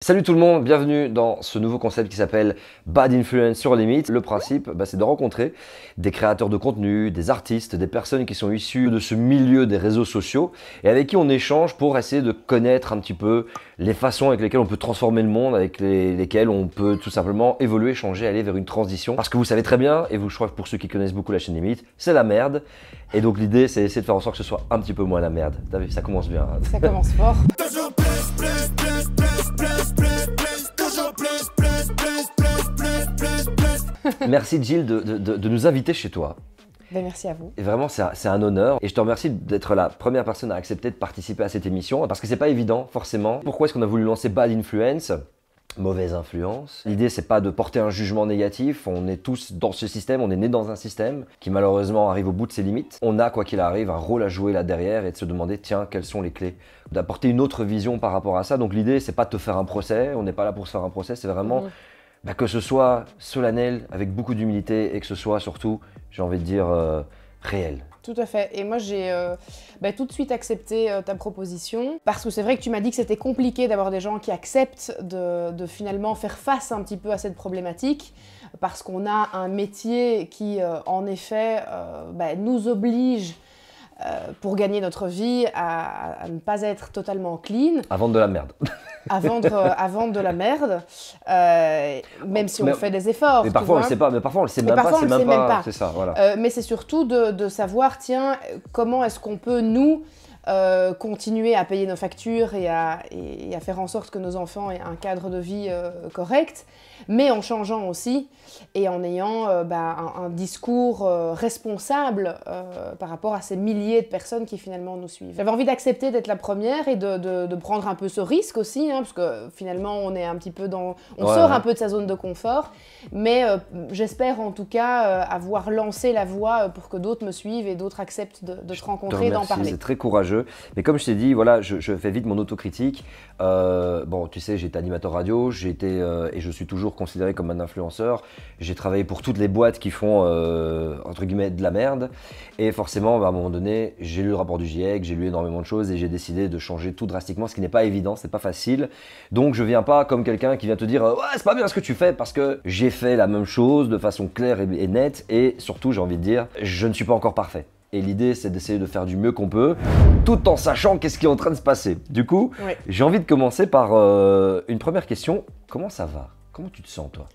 Salut tout le monde, bienvenue dans ce nouveau concept qui s'appelle Bad Influence sur Limite. Le principe, c'est de rencontrer des créateurs de contenu, des artistes, des personnes qui sont issues de ce milieu des réseaux sociaux et avec qui on échange pour essayer de connaître un petit peu les façons avec lesquelles on peut transformer le monde, avec lesquelles on peut tout simplement évoluer, changer, aller vers une transition. Parce que vous savez très bien, et je crois que pour ceux qui connaissent beaucoup la chaîne Limite, c'est la merde. Et donc l'idée, c'est d'essayer de faire en sorte que ce soit un petit peu moins la merde. T'as vu, ça commence bien. Hein. Ça commence fort. Merci Jill de nous inviter chez toi. Ben, merci à vous. Et vraiment, c'est un honneur. Et je te remercie d'être la première personne à accepter de participer à cette émission parce que c'est pas évident, forcément. Pourquoi est-ce qu'on a voulu lancer Bad Influence ? Mauvaise influence. L'idée, c'est pas de porter un jugement négatif. On est tous dans ce système, on est né dans un système qui malheureusement arrive au bout de ses limites. On a, quoi qu'il arrive, un rôle à jouer là derrière et de se demander, tiens, quelles sont les clés ? D'apporter une autre vision par rapport à ça. Donc l'idée, c'est pas de te faire un procès. On n'est pas là pour se faire un procès. C'est vraiment que ce soit solennel, avec beaucoup d'humilité et que ce soit surtout, j'ai envie de dire, réel. Tout à fait. Et moi, j'ai tout de suite accepté ta proposition parce que c'est vrai que tu m'as dit que c'était compliqué d'avoir des gens qui acceptent de finalement faire face un petit peu à cette problématique parce qu'on a un métier qui, en effet, nous oblige pour gagner notre vie à ne pas être totalement clean. À vendre de la merde. À vendre de la merde, même si on fait des efforts. Mais parfois on le sait pas, mais parfois on le sait même pas, c'est même pas. C'est ça, voilà. Mais c'est surtout de savoir, tiens, comment est-ce qu'on peut, nous, continuer à payer nos factures et à faire en sorte que nos enfants aient un cadre de vie correct, mais en changeant aussi et en ayant un discours responsable par rapport à ces milliers de personnes qui finalement nous suivent. J'avais envie d'accepter d'être la première et de prendre un peu ce risque aussi, parce que finalement on est un petit peu sort un peu de sa zone de confort, mais j'espère en tout cas avoir lancé la voie pour que d'autres me suivent et d'autres acceptent de se rencontrer et d'en parler. C'est très courageux. Mais comme je t'ai dit, voilà, je fais vite mon autocritique. Tu sais, j'ai été animateur radio, j'ai été et je suis toujours considéré comme un influenceur. J'ai travaillé pour toutes les boîtes qui font entre guillemets de la merde. Et forcément, à un moment donné, j'ai lu le rapport du GIEC, j'ai lu énormément de choses et j'ai décidé de changer tout drastiquement, ce qui n'est pas évident, c'est pas facile. Donc je viens pas comme quelqu'un qui vient te dire ouais, c'est pas bien ce que tu fais parce que j'ai fait la même chose de façon claire et nette. Et surtout, j'ai envie de dire, je ne suis pas encore parfait. Et l'idée, c'est d'essayer de faire du mieux qu'on peut, tout en sachant qu'est-ce qui est en train de se passer. Du coup, J'ai envie de commencer par une première question. Comment ça va ? Comment tu te sens, toi ?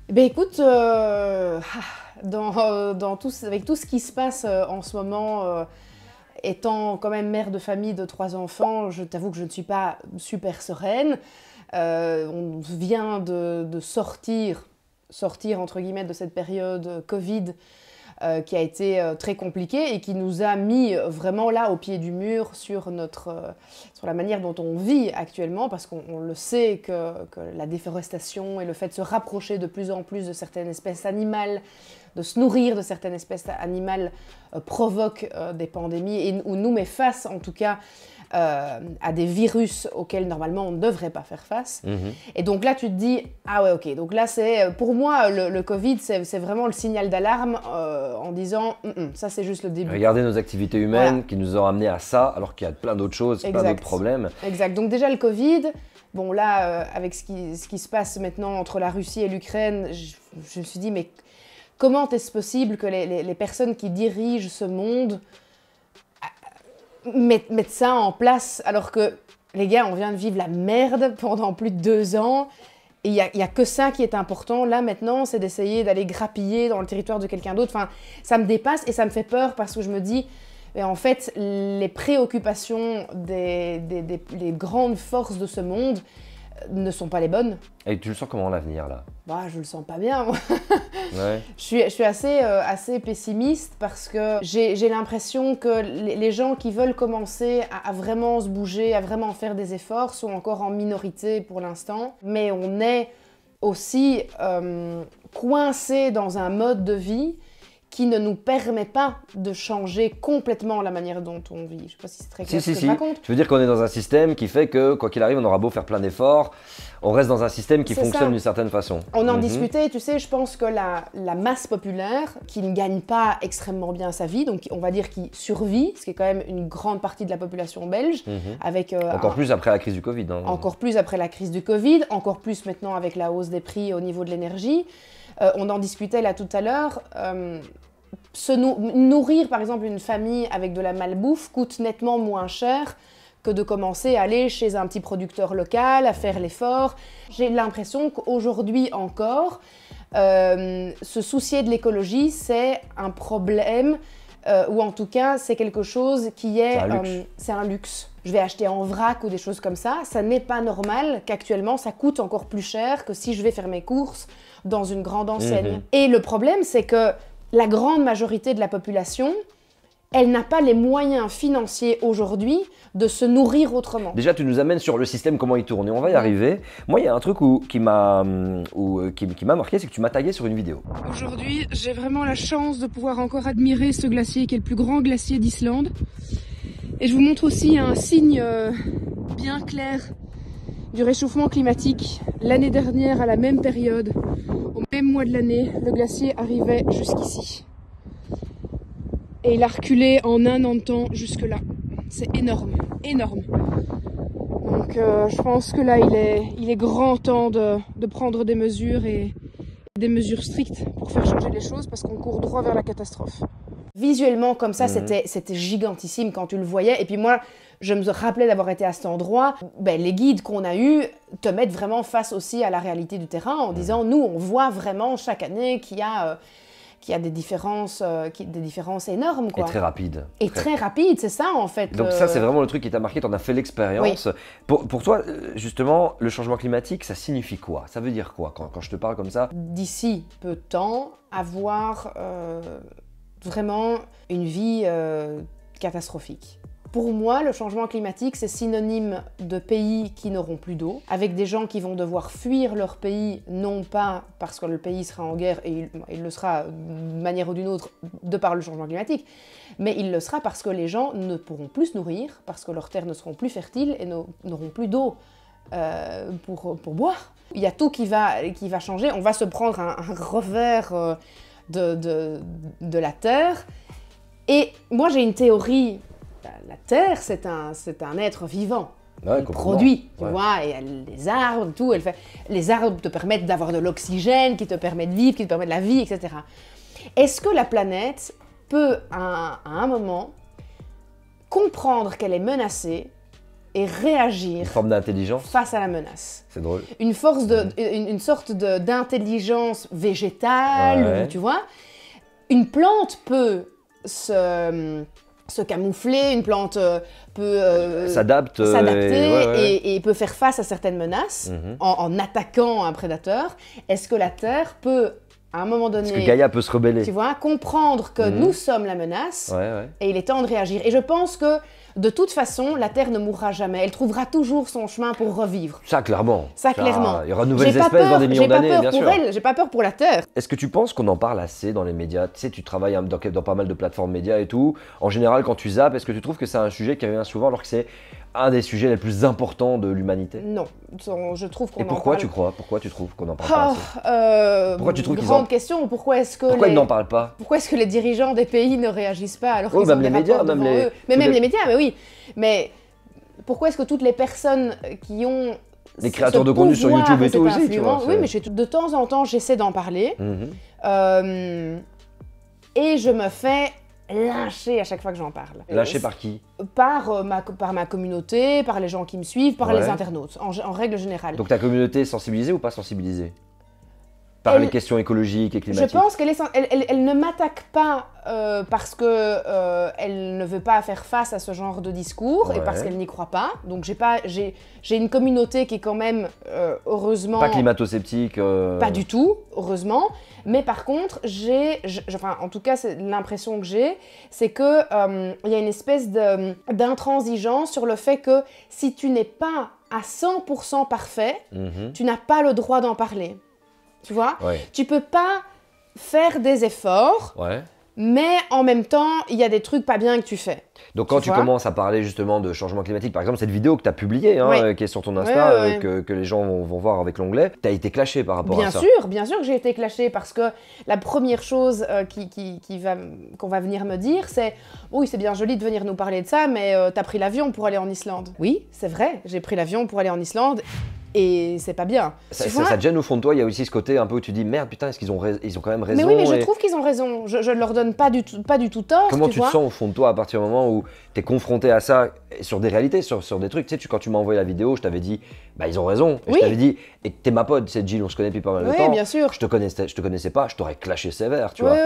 Ben écoute, avec tout ce qui se passe en ce moment, étant quand même mère de famille de 3 enfants, je t'avoue que je ne suis pas super sereine. On vient de sortir entre guillemets de cette période Covid, qui a été très compliqué et qui nous a mis vraiment là au pied du mur sur la manière dont on vit actuellement, parce qu'on le sait que la déforestation et le fait de se rapprocher de plus en plus de certaines espèces animales, de se nourrir de certaines espèces animales provoquent des pandémies ou nous met face en tout cas à des virus auxquels normalement on ne devrait pas faire face. Et donc là tu te dis, ah ouais ok, donc là c'est, pour moi le Covid c'est vraiment le signal d'alarme en disant, ça c'est juste le début. Regardez nos activités humaines qui nous ont amenés à ça, alors qu'il y a plein d'autres choses, plein d'autres problèmes. Exact, donc déjà le Covid, bon là avec ce qui se passe maintenant entre la Russie et l'Ukraine, je me suis dit mais comment est-ce possible que les personnes qui dirigent ce monde mettre ça en place alors que, les gars, on vient de vivre la merde pendant plus de 2 ans et il y a que ça qui est important. Là, maintenant, c'est d'essayer d'aller grappiller dans le territoire de quelqu'un d'autre. Enfin, ça me dépasse et ça me fait peur parce que je me dis, mais en fait, les préoccupations des grandes forces de ce monde ne sont pas les bonnes. Et tu le sens comment l'avenir, là ? Je le sens pas bien, moi. Ouais. Je suis assez pessimiste parce que j'ai l'impression que les gens qui veulent commencer à vraiment se bouger, à vraiment faire des efforts, sont encore en minorité pour l'instant. Mais on est aussi coincé dans un mode de vie qui ne nous permet pas de changer complètement la manière dont on vit. Je ne sais pas si c'est très clair ce que je raconte. Tu veux dire qu'on est dans un système qui fait que, quoi qu'il arrive, on aura beau faire plein d'efforts, on reste dans un système qui fonctionne d'une certaine façon. On en discutait, tu sais, je pense que la masse populaire, qui ne gagne pas extrêmement bien sa vie, donc on va dire qui survit, ce qui est quand même une grande partie de la population belge, avec... encore plus après la crise du Covid. Hein. Encore plus après la crise du Covid, encore plus maintenant avec la hausse des prix au niveau de l'énergie. On en discutait là tout à l'heure. Nourrir par exemple une famille avec de la malbouffe coûte nettement moins cher que de commencer à aller chez un petit producteur local, à faire l'effort. J'ai l'impression qu'aujourd'hui encore, se soucier de l'écologie, c'est un problème, ou en tout cas, c'est quelque chose qui est... C'est un luxe. Je vais acheter en vrac ou des choses comme ça. Ça n'est pas normal qu'actuellement, ça coûte encore plus cher que si je vais faire mes courses dans une grande enseigne. Et le problème, c'est que la grande majorité de la population, elle n'a pas les moyens financiers aujourd'hui de se nourrir autrement. Déjà, tu nous amènes sur le système, comment il tourne, et on va y arriver. Moi, il y a un truc qui m'a marqué, c'est que tu m'as tagué sur une vidéo. Aujourd'hui, j'ai vraiment la chance de pouvoir encore admirer ce glacier qui est le plus grand glacier d'Islande. Et je vous montre aussi un signe bien clair du réchauffement climatique. L'année dernière, à la même période, au même mois de l'année, le glacier arrivait jusqu'ici. Et il a reculé en un an de temps jusque là. C'est énorme, énorme. Donc je pense que là, il est grand temps de prendre des mesures et des mesures strictes pour faire changer les choses parce qu'on court droit vers la catastrophe. Visuellement, comme ça, c'était gigantissime quand tu le voyais. Et puis moi, je me rappelais d'avoir été à cet endroit. Ben, les guides qu'on a eus te mettent vraiment face aussi à la réalité du terrain en disant, nous, on voit vraiment chaque année qu'il y a des différences énormes. Quoi. Et très rapides. Et très rapides, c'est ça en fait. Donc ça, c'est vraiment le truc qui t'a marqué, tu en as fait l'expérience. Oui. Pour toi, justement, le changement climatique, ça signifie quoi? Ça veut dire quoi quand je te parle comme ça? D'ici peu de temps, avoir vraiment une vie catastrophique. Pour moi, le changement climatique, c'est synonyme de pays qui n'auront plus d'eau, avec des gens qui vont devoir fuir leur pays, non pas parce que le pays sera en guerre, et il le sera d'une manière ou d'une autre de par le changement climatique, mais il le sera parce que les gens ne pourront plus se nourrir, parce que leurs terres ne seront plus fertiles et n'auront plus d'eau pour boire. Il y a tout qui va changer, on va se prendre un revers de la Terre. Et moi, j'ai une théorie. La Terre, c'est un être vivant. Ouais, elle produit, tu vois, et elle, les arbres, tout. Les arbres te permettent d'avoir de l'oxygène, qui te permet de vivre, qui te permet de la vie, etc. Est-ce que la planète peut, à un moment, comprendre qu'elle est menacée et réagir une forme d'intelligence face à la menace? C'est drôle. Une sorte d'intelligence végétale, tu vois. Une plante peut se camoufler, une plante peut s'adapter et peut faire face à certaines menaces en attaquant un prédateur. Est-ce que la Terre peut, à un moment donné... Est-ce que Gaïa peut se rebeller? Tu vois, comprendre que nous sommes la menace et il est temps de réagir. Et je pense que de toute façon, la Terre ne mourra jamais. Elle trouvera toujours son chemin pour revivre. Ça, clairement. Ça, clairement. Il y aura de nouvelles espèces dans des millions d'années, bien sûr. J'ai pas peur pour la Terre. Est-ce que tu penses qu'on en parle assez dans les médias? Tu sais, tu travailles dans pas mal de plateformes médias et tout. En général, quand tu zappes, est-ce que tu trouves que c'est un sujet qui revient souvent alors que c'est un des sujets les plus importants de l'humanité? Non, je trouve qu'on en parle... Et pourquoi tu crois? Pourquoi tu trouves qu'on en parle pas assez? Pourquoi tu trouves qu'ils grande question. Pourquoi ils n'en parlent pas? Pourquoi est-ce que les dirigeants des pays ne réagissent pas alors qu'ils ont des rapports devant eux? Même les médias, mais oui. Mais pourquoi est-ce que toutes les personnes qui ont les créateurs de contenu sur YouTube et tout aussi, tu vois. Oui, mais de temps en temps, j'essaie d'en parler. Et je me fais lyncher à chaque fois que j'en parle. Lyncher par qui? Par ma communauté, par les gens qui me suivent, par les internautes, en règle générale. Donc ta communauté est sensibilisée ou pas sensibilisée? Par les questions écologiques et climatiques? Je pense qu'elle ne m'attaque pas parce qu'elle ne veut pas faire face à ce genre de discours et parce qu'elle n'y croit pas. Donc j'ai une communauté qui est quand même, heureusement... Pas climato-sceptique Pas du tout, heureusement. Mais par contre, enfin, en tout cas, c'est l'impression que j'ai, c'est qu'il y a une espèce d'intransigeance sur le fait que si tu n'es pas à 100% parfait, tu n'as pas le droit d'en parler. Tu vois, tu peux pas faire des efforts Mais en même temps, il y a des trucs pas bien que tu fais. Donc quand tu commences à parler justement de changement climatique, par exemple cette vidéo que tu as publiée, hein, qui est sur ton Insta, que les gens vont voir avec l'onglet, tu as été clashé par rapport à ça. Bien sûr que j'ai été clashée parce que la première chose qu'on va venir me dire, c'est « Oui, c'est bien joli de venir nous parler de ça, mais t'as pris l'avion pour aller en Islande. » Oui, c'est vrai, j'ai pris l'avion pour aller en Islande. Et c'est pas bien. Ça te gêne au fond de toi, il y a aussi ce côté un peu où tu dis merde putain, est-ce qu'ils ont quand même raison? Mais oui, mais je trouve qu'ils ont raison, je ne leur donne pas du tout tort. Comment tu te sens au fond de toi à partir du moment où tu es confronté à ça, sur des réalités, sur des trucs? Tu sais, quand tu m'as envoyé la vidéo, je t'avais dit bah ils ont raison. Et je t'avais dit, et que t'es ma pote, c'est Jill, on se connaît depuis pas mal de temps. Bien sûr. Je te connaissais pas, je t'aurais clashé sévère, tu vois.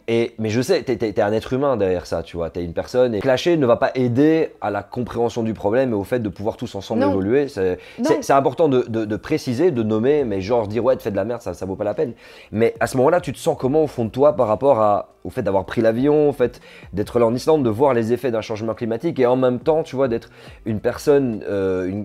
Mais je sais, t'es un être humain derrière ça, tu vois, t'es une personne. Et clasher ne va pas aider à la compréhension du problème et au fait de pouvoir tous ensemble évoluer. C'est important de préciser, de nommer, mais genre dire ouais, tu fais de la merde, ça vaut pas la peine. Mais à ce moment-là, tu te sens comment au fond de toi par rapport au fait d'avoir pris l'avion, au fait d'être là en Islande, de voir les effets d'un changement climatique et en même temps, tu vois, d'être une personne,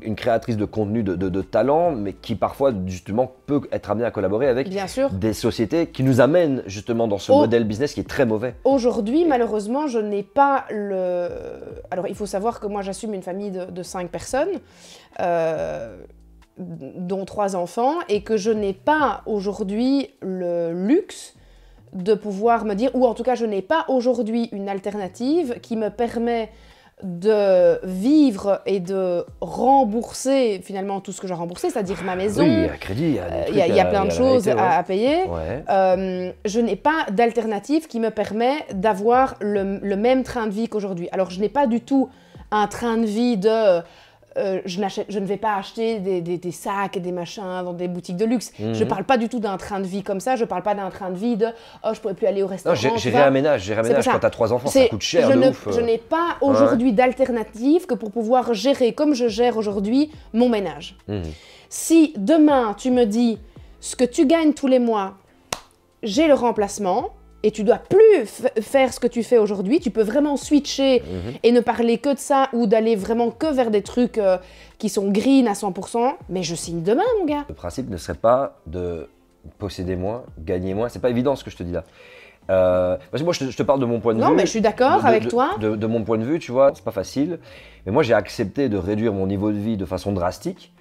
une créatrice de contenu de talent, mais qui parfois justement peut être amenée à collaborer avec des sociétés qui nous amènent justement dans ce modèle business qui est très mauvais. Aujourd'hui, malheureusement, je n'ai pas le... Alors, il faut savoir que moi, j'assume une famille de 5 personnes. Dont 3 enfants, et que je n'ai pas aujourd'hui le luxe de pouvoir me dire, ou en tout cas je n'ai pas aujourd'hui une alternative qui me permet de vivre et de rembourser finalement tout ce que j'ai remboursé, c'est-à-dire ma maison. Oui, à crédit, il y a plein de choses à payer. Je n'ai pas d'alternative qui me permet d'avoir le même train de vie qu'aujourd'hui. Alors je n'ai pas du tout un train de vie de... je ne vais pas acheter des sacs et des machins dans des boutiques de luxe. Je ne parle pas du tout d'un train de vie comme ça. Je ne parle pas d'un train de vie de « Oh, je ne pourrais plus aller au restaurant. » Non, j'ai réaménage quand tu as 3 enfants, ça coûte cher de ouf. Je n'ai pas aujourd'hui d'alternative que pour pouvoir gérer comme je gère aujourd'hui mon ménage. Si demain, tu me dis « Ce que tu gagnes tous les mois, j'ai le remplacement », et tu dois plus faire ce que tu fais aujourd'hui, tu peux vraiment switcher et ne parler que de ça ou d'aller vraiment que vers des trucs qui sont green à 100%, mais je signe demain, mon gars. Le principe ne serait pas de posséder moins, gagner moins, c'est pas évident ce que je te dis là. Parce que moi je te parle de mon point de vue. Non mais je suis d'accord avec toi. De mon point de vue, tu vois, c'est pas facile, mais moi j'ai accepté de réduire mon niveau de vie de façon drastique.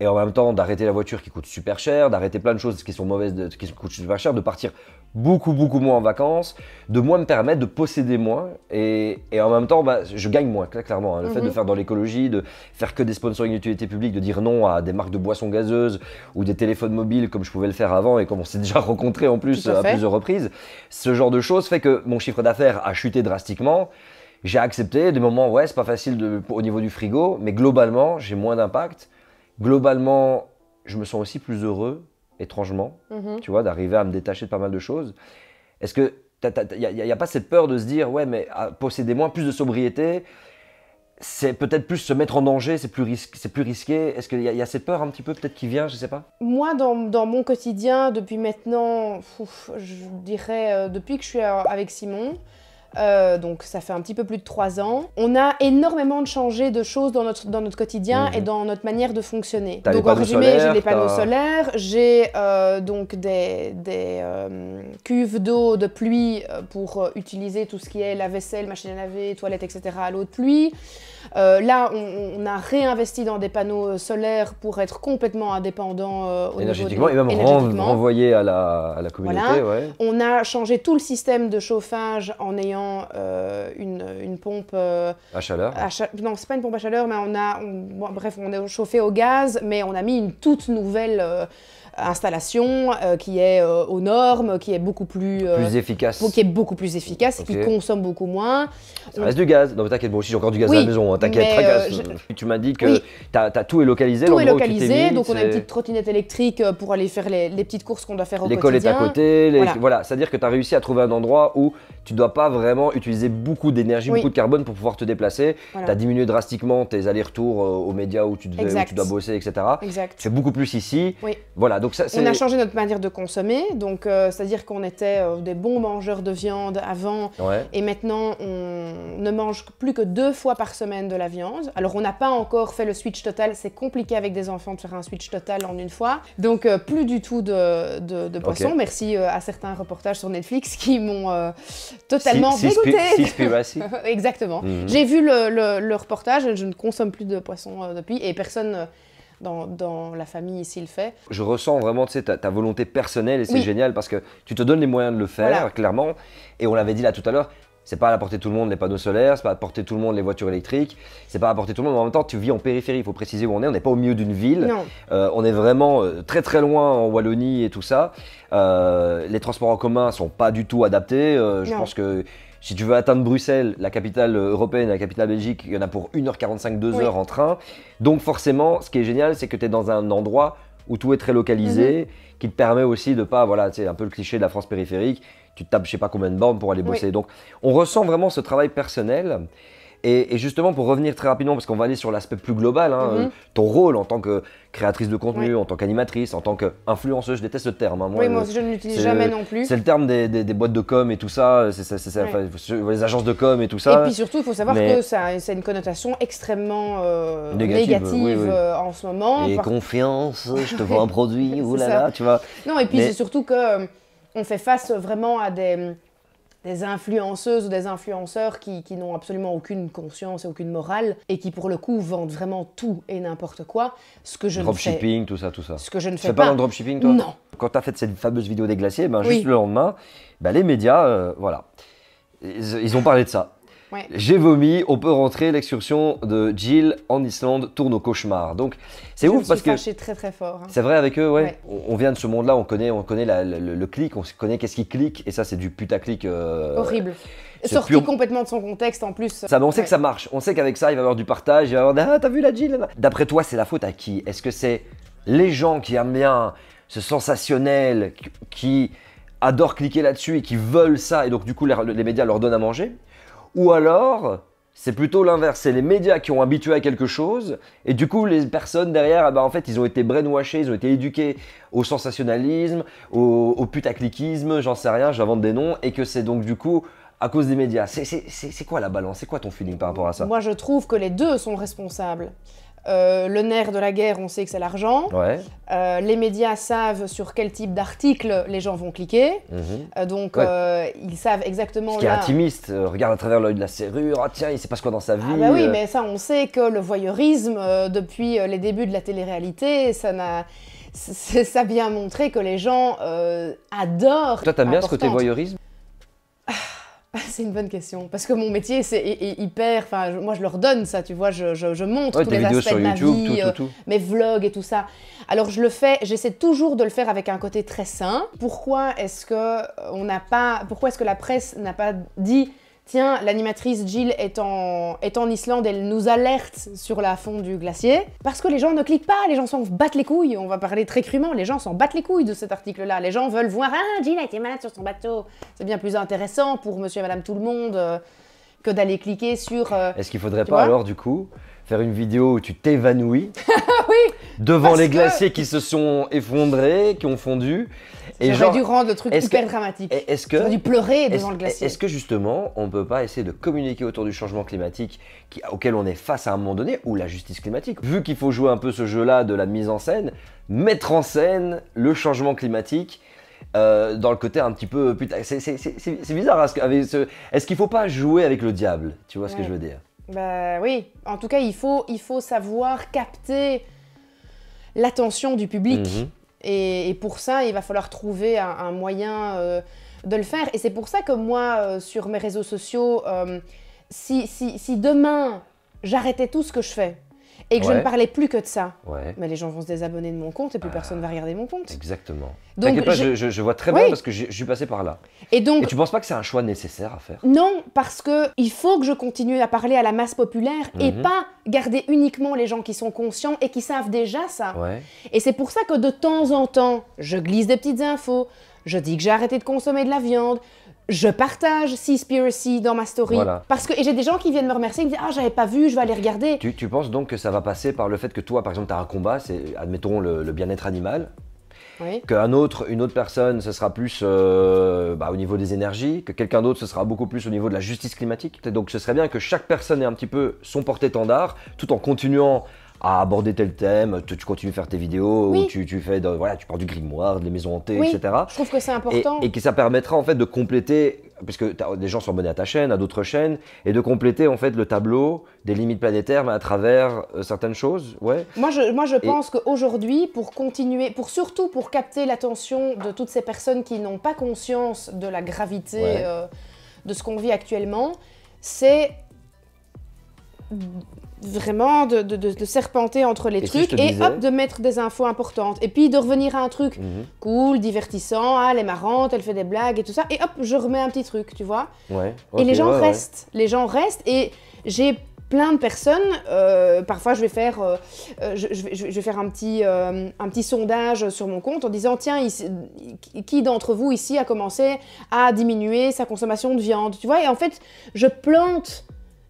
Et en même temps, d'arrêter la voiture qui coûte super cher, d'arrêter plein de choses qui sont mauvaises, qui coûtent super cher, de partir beaucoup moins en vacances, de moins me permettre de posséder moins. Et en même temps, bah, je gagne moins, clairement. Hein. Le fait de faire dans l'écologie, de faire que des sponsoring d'utilité publique, de dire non à des marques de boissons gazeuses ou des téléphones mobiles comme je pouvais le faire avant et comme on s'est déjà rencontrés en plus à plusieurs reprises. Ce genre de choses fait que mon chiffre d'affaires a chuté drastiquement. J'ai accepté des moments, ouais, c'est pas facile au niveau du frigo, mais globalement, j'ai moins d'impact. Globalement, je me sens aussi plus heureux, étrangement, tu vois, d'arriver à me détacher de pas mal de choses. Est-ce que il n'y a pas cette peur de se dire, ouais, mais posséder moins, plus de sobriété, c'est peut-être plus se mettre en danger, c'est plus risqué. Est-ce qu'il y a cette peur un petit peu peut-être qui vient, je sais pas? Moi, dans mon quotidien, depuis maintenant, je dirais depuis que je suis avec Simon, donc ça fait un petit peu plus de 3 ans. On a énormément de changé de choses dans notre quotidien et dans notre manière de fonctionner. Donc en résumé, j'ai les panneaux solaires, j'ai donc des cuves d'eau de pluie pour utiliser tout ce qui est la vaisselle, machine à laver, toilettes, etc. à l'eau de pluie. Là, on a réinvesti dans des panneaux solaires pour être complètement indépendant énergétiquement et même renvoyer à la communauté. Voilà. Ouais. On a changé tout le système de chauffage en ayant une pompe à chaleur. Non, c'est pas une pompe à chaleur, mais bref, on est chauffé au gaz, mais on a mis une toute nouvelle installation qui est aux normes, qui est beaucoup plus efficace, qui est beaucoup plus efficace, qui consomme beaucoup moins. Ça reste du gaz. Non, mais t'inquiète, moi aussi j'ai encore du gaz à la maison. Hein, t'inquiète, tu m'as dit que tout est localisé. Tout est localisé, donc on a une petite trottinette électrique pour aller faire les petites courses qu'on doit faire au quotidien. Les colettes à côté, voilà. C'est-à-dire que tu as réussi à trouver un endroit où tu ne dois pas vraiment utiliser beaucoup d'énergie, beaucoup de carbone pour pouvoir te déplacer. Tu as diminué drastiquement tes allers-rets-retours aux médias où tu dois bosser, etc. Exact. Tu fais beaucoup plus ici. Voilà, donc on a changé notre manière de consommer, donc c'est-à-dire qu'on était des bons mangeurs de viande avant, et maintenant on ne mange plus que 2 fois par semaine semaine de la viande. Alors on n'a pas encore fait le switch total, c'est compliqué avec des enfants de faire un switch total en une fois. Donc plus du tout de poisson. Ok. Merci à certains reportages sur Netflix qui m'ont totalement dégoûté. Seaspiracy. Exactement. Mhm. J'ai vu le reportage, je ne consomme plus de poisson depuis et personne dans la famille ici le fait. Je ressens vraiment, tu sais, ta volonté personnelle et c'est Oui. génial parce que tu te donnes les moyens de le faire, Voilà. clairement. Et on l'avait dit là tout à l'heure, c'est pas à la portée de tout le monde les panneaux solaires, c'est pas à la portée de tout le monde les voitures électriques, c'est pas à la portée de tout le monde, mais en même temps, tu vis en périphérie, il faut préciser où on n'est pas au milieu d'une ville. Non. On est vraiment très très loin en Wallonie et tout ça. Les transports en commun sont pas du tout adaptés. Je Non. pense que si tu veux atteindre Bruxelles, la capitale européenne, la capitale Belgique, il y en a pour 1h45, 2 Oui. heures en train. Donc forcément, ce qui est génial, c'est que tu es dans un endroit où tout est très localisé, qui te permet aussi de pas, voilà, tu sais, un peu le cliché de la France périphérique, tu te tapes je sais pas combien de bornes pour aller bosser. Oui. Donc on ressent vraiment ce travail personnel. Et justement, pour revenir très rapidement, parce qu'on va aller sur l'aspect plus global, hein, ton rôle en tant que créatrice de contenu, Oui. en tant qu'animatrice, en tant qu'influenceuse, je déteste ce terme. Hein, Oui, moi aussi je ne l'utilise c'est- jamais non plus. C'est le terme des boîtes de com et tout ça, Ouais. enfin, les agences de com et tout ça. Et puis surtout, il faut savoir mais- que ça a une connotation extrêmement Négative, négative oui, oui. En ce moment. Et Par- confiance, je te vends un produit, C'est oulala, tu vois. Non, et puis Mais- c'est surtout que on fait face vraiment à des influenceuses ou des influenceurs qui n'ont absolument aucune conscience et aucune morale et qui pour le coup vendent vraiment tout et n'importe quoi, ce que je ne fais, Dropshipping, tout ça, tout ça. ce que je ne Tu fais fais pas pas. dans le dropshipping, toi? Non. Quand tu as fait cette fameuse vidéo des glaciers, ben, Oui. juste le lendemain, ben, les médias, voilà, ils ont parlé de ça. Ouais. J'ai vomi, on peut rentrer, l'excursion de Jill en Islande tourne au cauchemar. Donc c'est Je me ouf parce suis que fâchée très très fort. Hein. c'est vrai avec eux, ouais. Ouais. On vient de ce monde-là, on connaît le clic, on connaît qu'est-ce qui clique, et ça c'est du putaclic. Horrible. c'est Sorti pure- complètement de son contexte en plus. Ça, mais on sait Ouais. que ça marche, on sait qu'avec ça il va y avoir du partage, il va y avoir ah t'as vu la Jill? D'après toi c'est la faute à qui? Est-ce que c'est les gens qui aiment bien ce sensationnel, qui adorent cliquer là-dessus et qui veulent ça et donc du coup les médias leur donnent à manger? Ou alors c'est plutôt l'inverse, c'est les médias qui ont habitué à quelque chose et du coup les personnes derrière, en fait ils ont été brainwashés, ils ont été éduqués au sensationnalisme, au putacliquisme, j'en sais rien, j'invente des noms et que c'est donc du coup à cause des médias. C'est quoi la balance? C'est quoi ton feeling par rapport à ça? Moi je trouve que les deux sont responsables. Le nerf de la guerre, on sait que c'est l'argent. Ouais. Les médias savent sur quel type d'article les gens vont cliquer. Donc, Ouais. ils savent exactement Ce qui est là. intimiste, regarde à travers l'œil de la serrure, ah tiens, il se passe quoi dans sa vie? Ah bah oui, mais ça, on sait que le voyeurisme, depuis les débuts de la télé-réalité, ça a bien montré que les gens adorent. Toi, t'aimes bien ce côté importante. voyeurisme? C'est une bonne question, parce que mon métier, c'est hyper... Enfin, moi, je leur donne ça, tu vois, je montre Ouais, tous tes les vidéos aspects sur de ma YouTube, vie, tout. mes vlogs et tout ça. Alors je le fais, j'essaie toujours de le faire avec un côté très sain. Pourquoi est-ce que la presse n'a pas dit tiens, l'animatrice Jill est en Islande, elle nous alerte sur la fonte du glacier? Parce que les gens ne cliquent pas, les gens s'en battent les couilles, on va parler très crûment, les gens s'en battent les couilles de cet article-là. Les gens veulent voir ah, Jill a été malade sur son bateau. C'est bien plus intéressant pour monsieur et madame tout le monde que d'aller cliquer sur... Est-ce qu'il faudrait tu pas vois alors du coup faire une vidéo où tu t'évanouis Oui, devant parce les que- glaciers qui se sont effondrés, qui ont fondu et j'aurais genre, dû rendre le truc est-ce hyper que- dramatique. est-ce que J'aurais dû pleurer devant le glacier. Est-ce que justement, on ne peut pas essayer de communiquer autour du changement climatique auquel on est face à un moment donné, ou la justice climatique? Vu qu'il faut jouer un peu ce jeu-là de la mise en scène, mettre en scène le changement climatique dans le côté un petit peu... Putain, c'est bizarre. Est-ce qu'il ne faut pas jouer avec le diable? Tu vois ce que Ouais. je veux dire? Bah oui, en tout cas, il faut savoir capter l'attention du public. Mhm. Et pour ça, il va falloir trouver un moyen de le faire. Et c'est pour ça que moi, sur mes réseaux sociaux, si demain, j'arrêtais tout ce que je fais et que je Ouais. ne parlais plus que de ça, Ouais, mais les gens vont se désabonner de mon compte et plus personne va regarder mon compte. exactement. Donc, T'inquiète pas, j'ai- je vois très Oui. bien parce que je suis passé par là. Et donc, Et tu penses pas que c'est un choix nécessaire à faire? non, parce que il faut que je continue à parler à la masse populaire et Mhm. pas garder uniquement les gens qui sont conscients et qui savent déjà ça. Ouais. Et c'est pour ça que de temps en temps, je glisse des petites infos, je dis que j'ai arrêté de consommer de la viande, je partage Seaspiracy dans ma story. Voilà. Parce que et j'ai des gens qui viennent me remercier, qui me disent « Ah, j'avais pas vu, je vais aller regarder. » Tu penses donc que ça va passer par le fait que toi, par exemple, tu as un combat, c'est, admettons, le bien-être animal, Oui. Une autre personne, ce sera plus au niveau des énergies, que quelqu'un d'autre, ce sera beaucoup plus au niveau de la justice climatique. Donc ce serait bien que chaque personne ait un petit peu son porte-étendard, tout en continuant à aborder tel thème, tu continues à faire tes vidéos, Oui. ou tu parles du grimoire, des maisons hantées, Oui, etc. je trouve que c'est important. Et que ça permettra en fait de compléter, parce que des gens sont abonnés à ta chaîne, à d'autres chaînes, et de compléter en fait le tableau des limites planétaires, mais à travers certaines choses, ouais. Moi, je pense qu'aujourd'hui, surtout pour capter l'attention de toutes ces personnes qui n'ont pas conscience de la gravité Ouais. de ce qu'on vit actuellement, c'est vraiment de serpenter entre les Et si je trucs te et disais- hop, de mettre des infos importantes. Et puis de revenir à un truc Mhm. cool, divertissant, ah, elle est marrante, elle fait des blagues et tout ça, et hop, je remets un petit truc, tu vois. Ouais. Et les Ok, gens ouais, ouais. restent, et j'ai plein de personnes, parfois je vais faire, je vais faire un petit sondage sur mon compte en disant tiens, qui d'entre vous ici a commencé à diminuer sa consommation de viande, tu vois, et en fait je plante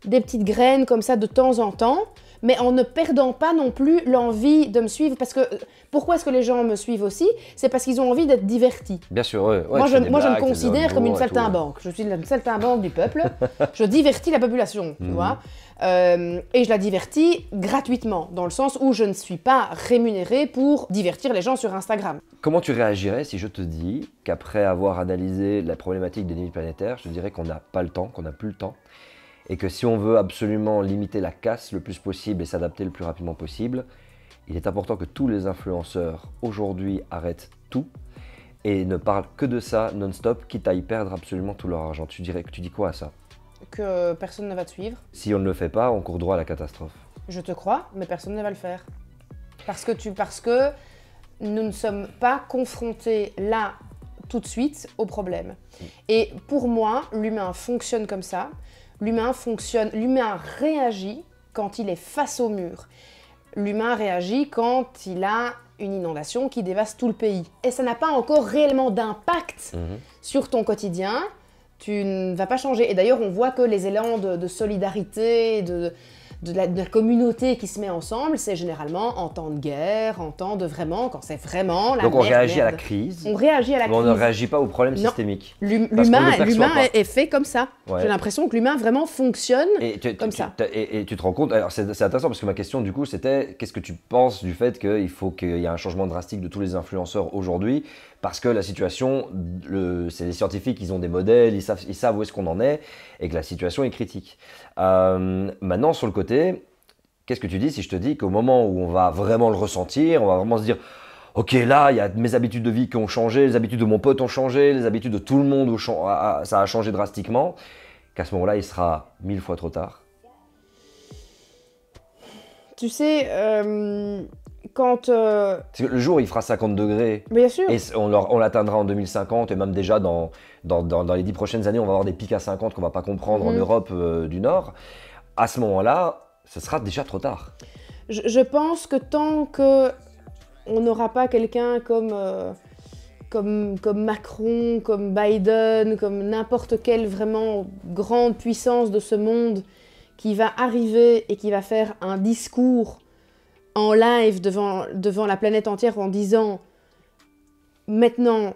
des petites graines comme ça de temps en temps, mais en ne perdant pas non plus l'envie de me suivre, parce que pourquoi est-ce que les gens me suivent aussi? C'est parce qu'ils ont envie d'être divertis. Bien sûr, ouais. Moi, tu je fais des me blagues, considère t'es comme une humour et tout, ouais. saltimbanque. Je suis une saltimbanque du peuple. Je divertis la population, tu Mhm. vois. Et je la divertis gratuitement, dans le sens où je ne suis pas rémunérée pour divertir les gens sur Instagram. Comment tu réagirais si je te dis qu'après avoir analysé la problématique des limites planétaires, je te dirais qu'on n'a pas le temps, qu'on n'a plus le temps, et que si on veut absolument limiter la casse le plus possible et s'adapter le plus rapidement possible, il est important que tous les influenceurs aujourd'hui arrêtent tout et ne parlent que de ça non-stop, quitte à y perdre absolument tout leur argent. Tu dis quoi à ça? Que personne ne va te suivre. Si on ne le fait pas, on court droit à la catastrophe. Je te crois, mais personne ne va le faire. Parce que nous ne sommes pas confrontés là, tout de suite, au problème. Et pour moi, l'humain fonctionne comme ça. L'humain réagit quand il est face au mur. L'humain réagit quand il a une inondation qui dévaste tout le pays. Et ça n'a pas encore réellement d'impact sur ton quotidien. Tu ne vas pas changer. Et d'ailleurs, on voit que les élans de solidarité, de la communauté qui se met ensemble, c'est généralement en temps de guerre, en temps de vraiment, quand c'est vraiment la Donc on merde, réagit à la merde. crise, On réagit à la mais on crise. ne réagit pas aux problèmes Non. systémiques. Parce qu'on L'humain ne perçoit pas. est fait comme ça. Ouais. J'ai l'impression que l'humain vraiment fonctionne comme ça. Et tu te rends compte, alors c'est intéressant parce que ma question du coup c'était qu'est-ce que tu penses du fait qu'il faut qu'il y ait un changement drastique de tous les influenceurs aujourd'hui parce que la situation, c'est les scientifiques, ils ont des modèles, ils savent où est-ce qu'on en est et que la situation est critique. Maintenant sur le côté, qu'est-ce que tu dis si je te dis qu'au moment où on va vraiment le ressentir, on va vraiment se dire ok, là, il y a mes habitudes de vie qui ont changé, les habitudes de mon pote ont changé, les habitudes de tout le monde, ça a changé drastiquement, qu'à ce moment-là, il sera 1000 fois trop tard. Tu sais, quand... Parce que le jour où il fera 50 degrés, Bien sûr. et on l'atteindra en 2050, et même déjà dans les 10 prochaines années, on va avoir des pics à 50 qu'on ne va pas comprendre en Europe du Nord, à ce moment-là, ce sera déjà trop tard. Je pense que tant que on n'aura pas quelqu'un comme Macron, comme Biden, comme n'importe quelle vraiment grande puissance de ce monde qui va arriver et qui va faire un discours en live devant la planète entière en disant maintenant,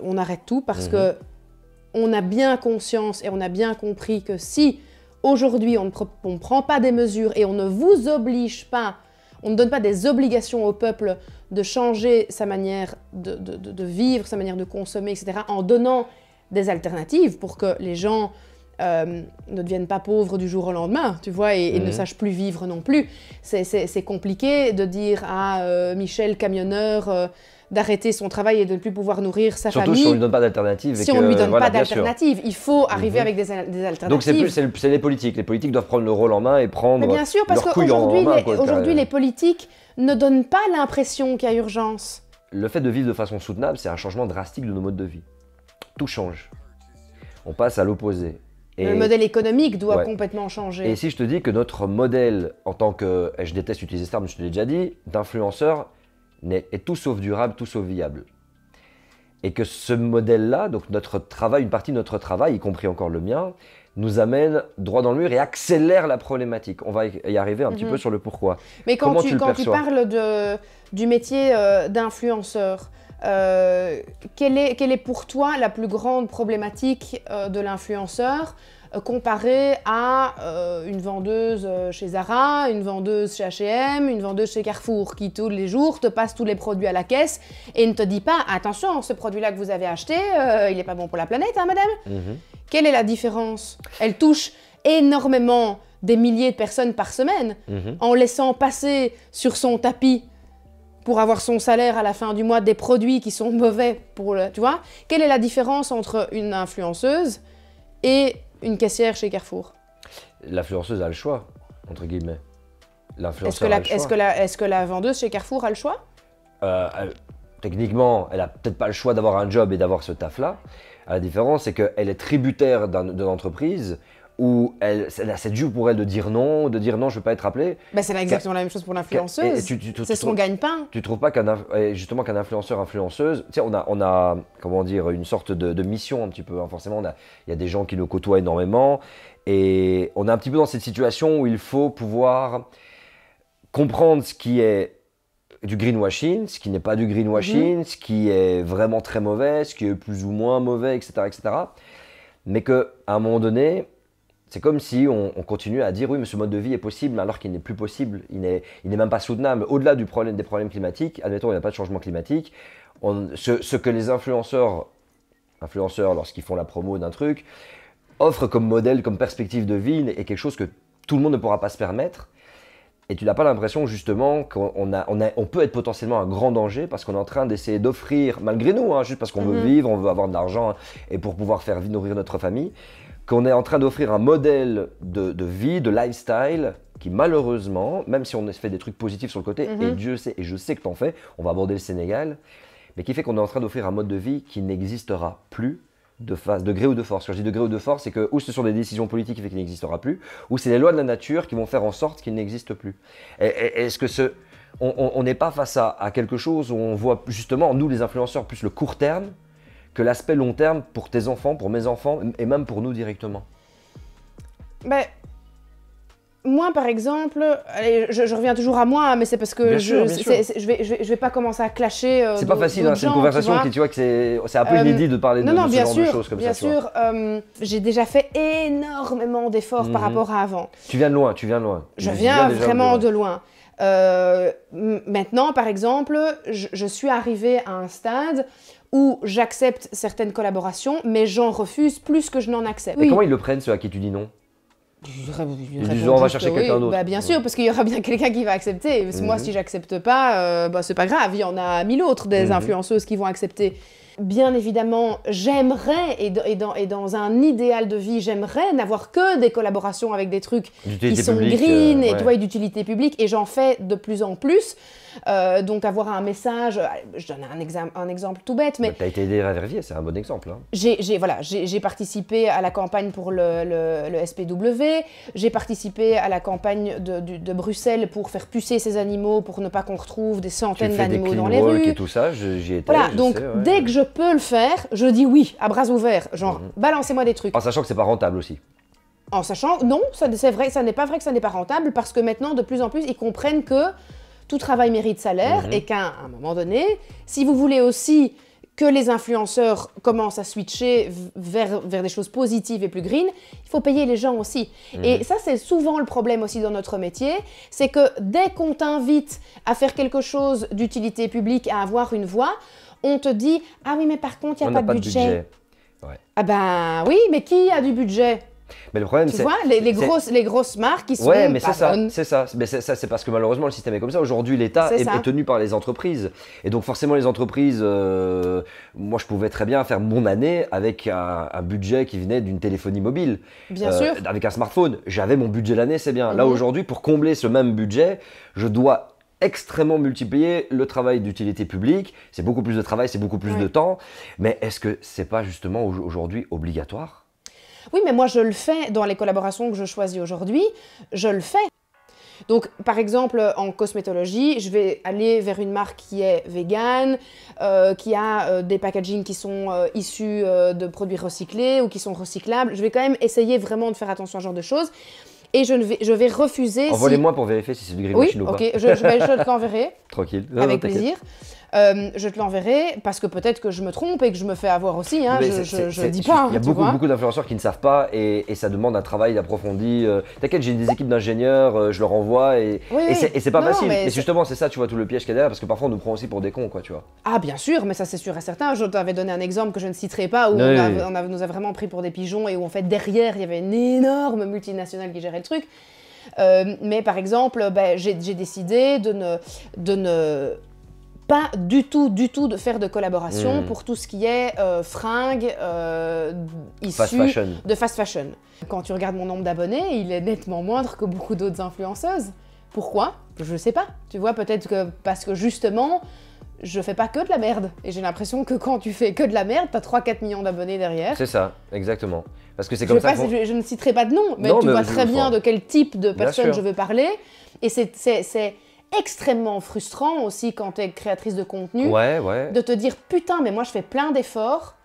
on arrête tout parce que on a bien conscience et on a bien compris que si aujourd'hui on ne prend pas des mesures et on ne vous oblige pas, on ne donne pas des obligations au peuple de changer sa manière de vivre, sa manière de consommer, etc., en donnant des alternatives pour que les gens ne deviennent pas pauvres du jour au lendemain, tu vois, et ne sachent plus vivre non plus. C'est compliqué de dire à Michel, camionneur, d'arrêter son travail et de ne plus pouvoir nourrir sa famille. Surtout si on ne lui donne pas d'alternative. Si on ne lui donne pas d'alternative, il faut arriver avec des alternatives. Donc c'est les politiques. Les politiques doivent prendre le rôle en main et prendre Mais bien sûr, parce qu'aujourd'hui, les politiques ne donnent pas l'impression qu'il y a urgence. Le fait de vivre de façon soutenable, c'est un changement drastique de nos modes de vie. Tout change. On passe à l'opposé. Le modèle économique doit complètement changer. Et si je te dis que notre modèle, en tant que, et je déteste utiliser ce terme, je te l'ai déjà dit, d'influenceur, est tout sauf durable, tout sauf viable. Et que ce modèle-là, donc notre travail, une partie de notre travail, y compris encore le mien, nous amène droit dans le mur et accélère la problématique. On va y arriver un petit peu sur le pourquoi. Mais quand Comment tu parles du métier d'influenceur, quelle est pour toi la plus grande problématique de l'influenceur comparée à une vendeuse chez Zara, une vendeuse chez H&M, une vendeuse chez Carrefour qui tous les jours te passe tous les produits à la caisse et ne te dit pas « Attention, ce produit-là que vous avez acheté, il n'est pas bon pour la planète, hein, madame ?» Quelle est la différence? Elle touche énormément des milliers de personnes par semaine en laissant passer sur son tapis pour avoir son salaire à la fin du mois des produits qui sont mauvais pour le... Tu vois? Quelle est la différence entre une influenceuse et une caissière chez Carrefour? L'influenceuse a le choix, entre guillemets. Est-ce que la vendeuse chez Carrefour a le choix? Techniquement, elle n'a peut-être pas le choix d'avoir un job et d'avoir ce taf-là. La différence, c'est qu'elle est tributaire d'une entreprise où c'est dur pour elle de dire non, je ne veux pas être appelée. Bah, c'est exactement la même chose pour l'influenceuse. C'est son gagne-pain. Tu ne trouves pas qu'un influenceur, influenceuse, tu sais, on a comment dire, une sorte de mission un petit peu. Hein. Forcément, il y a des gens qui nous côtoient énormément et on est un petit peu dans cette situation où il faut pouvoir comprendre ce qui est du greenwashing, ce qui n'est pas du greenwashing, ce qui est vraiment très mauvais, ce qui est plus ou moins mauvais, etc. etc. Mais qu'à un moment donné, c'est comme si on continue à dire oui, mais ce mode de vie est possible, alors qu'il n'est plus possible, il n'est même pas soutenable. Au-delà des problèmes climatiques, admettons, il n'y a pas de changement climatique, ce que les influenceurs, lorsqu'ils font la promo d'un truc, offrent comme modèle, comme perspective de vie, est quelque chose que tout le monde ne pourra pas se permettre. Et tu n'as pas l'impression justement qu'on peut être potentiellement un grand danger parce qu'on est en train d'essayer d'offrir, malgré nous, hein, juste parce qu'on veut vivre, on veut avoir de l'argent et pour pouvoir nourrir notre famille, qu'on est en train d'offrir un modèle de vie, de lifestyle qui malheureusement, même si on fait des trucs positifs sur le côté, et Dieu sait, et je sais que tu en fais, on va aborder le Sénégal, mais qui fait qu'on est en train d'offrir un mode de vie qui n'existera plus de gré ou de force. Quand je dis de gré ou de force, c'est que ou ce sont des décisions politiques qui fait qu'il n'existera plus, ou c'est les lois de la nature qui vont faire en sorte qu'il n'existe plus. Est-ce que on n'est pas face à quelque chose où on voit justement, nous les influenceurs, plus le court terme que l'aspect long terme pour tes enfants, pour mes enfants et même pour nous directement? Ben, moi, par exemple, allez, je reviens toujours à moi, mais c'est parce que je vais pas commencer à clasher. C'est pas facile, hein, c'est une conversation qui, tu vois, que c'est un peu inédit de parler de ce genre de choses comme ça. Bien sûr, j'ai déjà fait énormément d'efforts par rapport à avant. Tu viens de loin, Je viens vraiment de loin. Maintenant, par exemple, je suis arrivée à un stade où j'accepte certaines collaborations, mais j'en refuse plus que je n'en accepte. Mais comment ils le prennent, ceux à qui tu dis non? Ils disent on va chercher quelqu'un d'autre. Bah, bien sûr, parce qu'il y aura bien quelqu'un qui va accepter. Parce que moi, si j'accepte pas, c'est pas grave. Il y en a 1000 autres des influenceuses qui vont accepter. Bien évidemment, j'aimerais, et dans un idéal de vie, j'aimerais n'avoir que des collaborations avec des trucs qui sont green et d'utilité publique, et j'en fais de plus en plus. Donc avoir un message, je donne un exemple tout bête, mais... Tu as été aidé à Verviers, c'est un bon exemple. Hein. J'ai participé à la campagne pour le SPW, j'ai participé à la campagne de Bruxelles pour faire pucer ces animaux, pour ne pas qu'on retrouve des centaines d'animaux dans les rues. Et tout ça, j'y étais. Voilà, donc dès que je peux le faire, je dis oui, à bras ouverts, genre balancez-moi des trucs. En sachant que c'est pas rentable aussi. En sachant, non, c'est vrai, ça n'est pas vrai que ça n'est pas rentable, parce que maintenant, de plus en plus, ils comprennent que tout travail mérite salaire et qu'à un moment donné, si vous voulez aussi que les influenceurs commencent à switcher vers des choses positives et plus green, il faut payer les gens aussi. Et ça, c'est souvent le problème aussi dans notre métier, c'est que dès qu'on t'invite à faire quelque chose d'utilité publique, à avoir une voix, on te dit « Ah oui, mais par contre, il n'y a pas de budget. » Ouais. Ah ben oui, mais qui a du budget? Mais le problème, tu vois, les grosses marques qui sont mais c'est ça. Mais ça, c'est parce que malheureusement, le système est comme ça. Aujourd'hui, l'État est tenu par les entreprises. Et donc, forcément, les entreprises, moi, je pouvais très bien faire mon année avec un budget qui venait d'une téléphonie mobile. Bien sûr. Avec un smartphone. J'avais mon budget l'année, c'est bien. Là, aujourd'hui, pour combler ce même budget, je dois extrêmement multiplier le travail d'utilité publique. C'est beaucoup plus de travail, c'est beaucoup plus de temps. Mais est-ce que c'est pas justement aujourd'hui obligatoire? Oui, mais moi, je le fais dans les collaborations que je choisis aujourd'hui, je le fais. Donc, par exemple, en cosmétologie, je vais aller vers une marque qui est végane, qui a des packaging qui sont issus de produits recyclés ou qui sont recyclables. Je vais quand même essayer vraiment de faire attention à ce genre de choses. Et je vais refuser. Envoie-les-moi pour vérifier si c'est du greenwashing ou pas. Ok, je te l'enverrai. Tranquille. Avec plaisir. Je te l'enverrai parce que peut-être que je me trompe et que je me fais avoir aussi. Hein, je dis pas. Il y a beaucoup d'influenceurs qui ne savent pas et ça demande un travail approfondi. T'inquiète, j'ai des équipes d'ingénieurs, je leur envoie et c'est pas facile. Mais justement, c'est ça, tu vois, tout le piège qu'il y a derrière parce que parfois on nous prend aussi pour des cons, quoi, tu vois. Ah, bien sûr, mais ça c'est sûr et certain. Je t'avais donné un exemple que je ne citerai pas où on nous a vraiment pris pour des pigeons et où en fait derrière il y avait une énorme multinationale qui gérait le truc. Mais par exemple, j'ai décidé de ne pas du tout de faire de collaboration pour tout ce qui est fringues issues de fast fashion. Quand tu regardes mon nombre d'abonnés, il est nettement moindre que beaucoup d'autres influenceuses. Pourquoi? Je sais pas. Tu vois, peut-être que parce que justement, je fais pas que de la merde. Et j'ai l'impression que quand tu fais que de la merde, t'as 3-4 millions d'abonnés derrière. C'est ça, exactement. Parce que c'est comme ça. Je ne citerai pas de nom, mais tu vois très bien de quel type de personne je veux parler. Et c'est extrêmement frustrant aussi quand tu es créatrice de contenu, de te dire putain, mais moi je fais plein d'efforts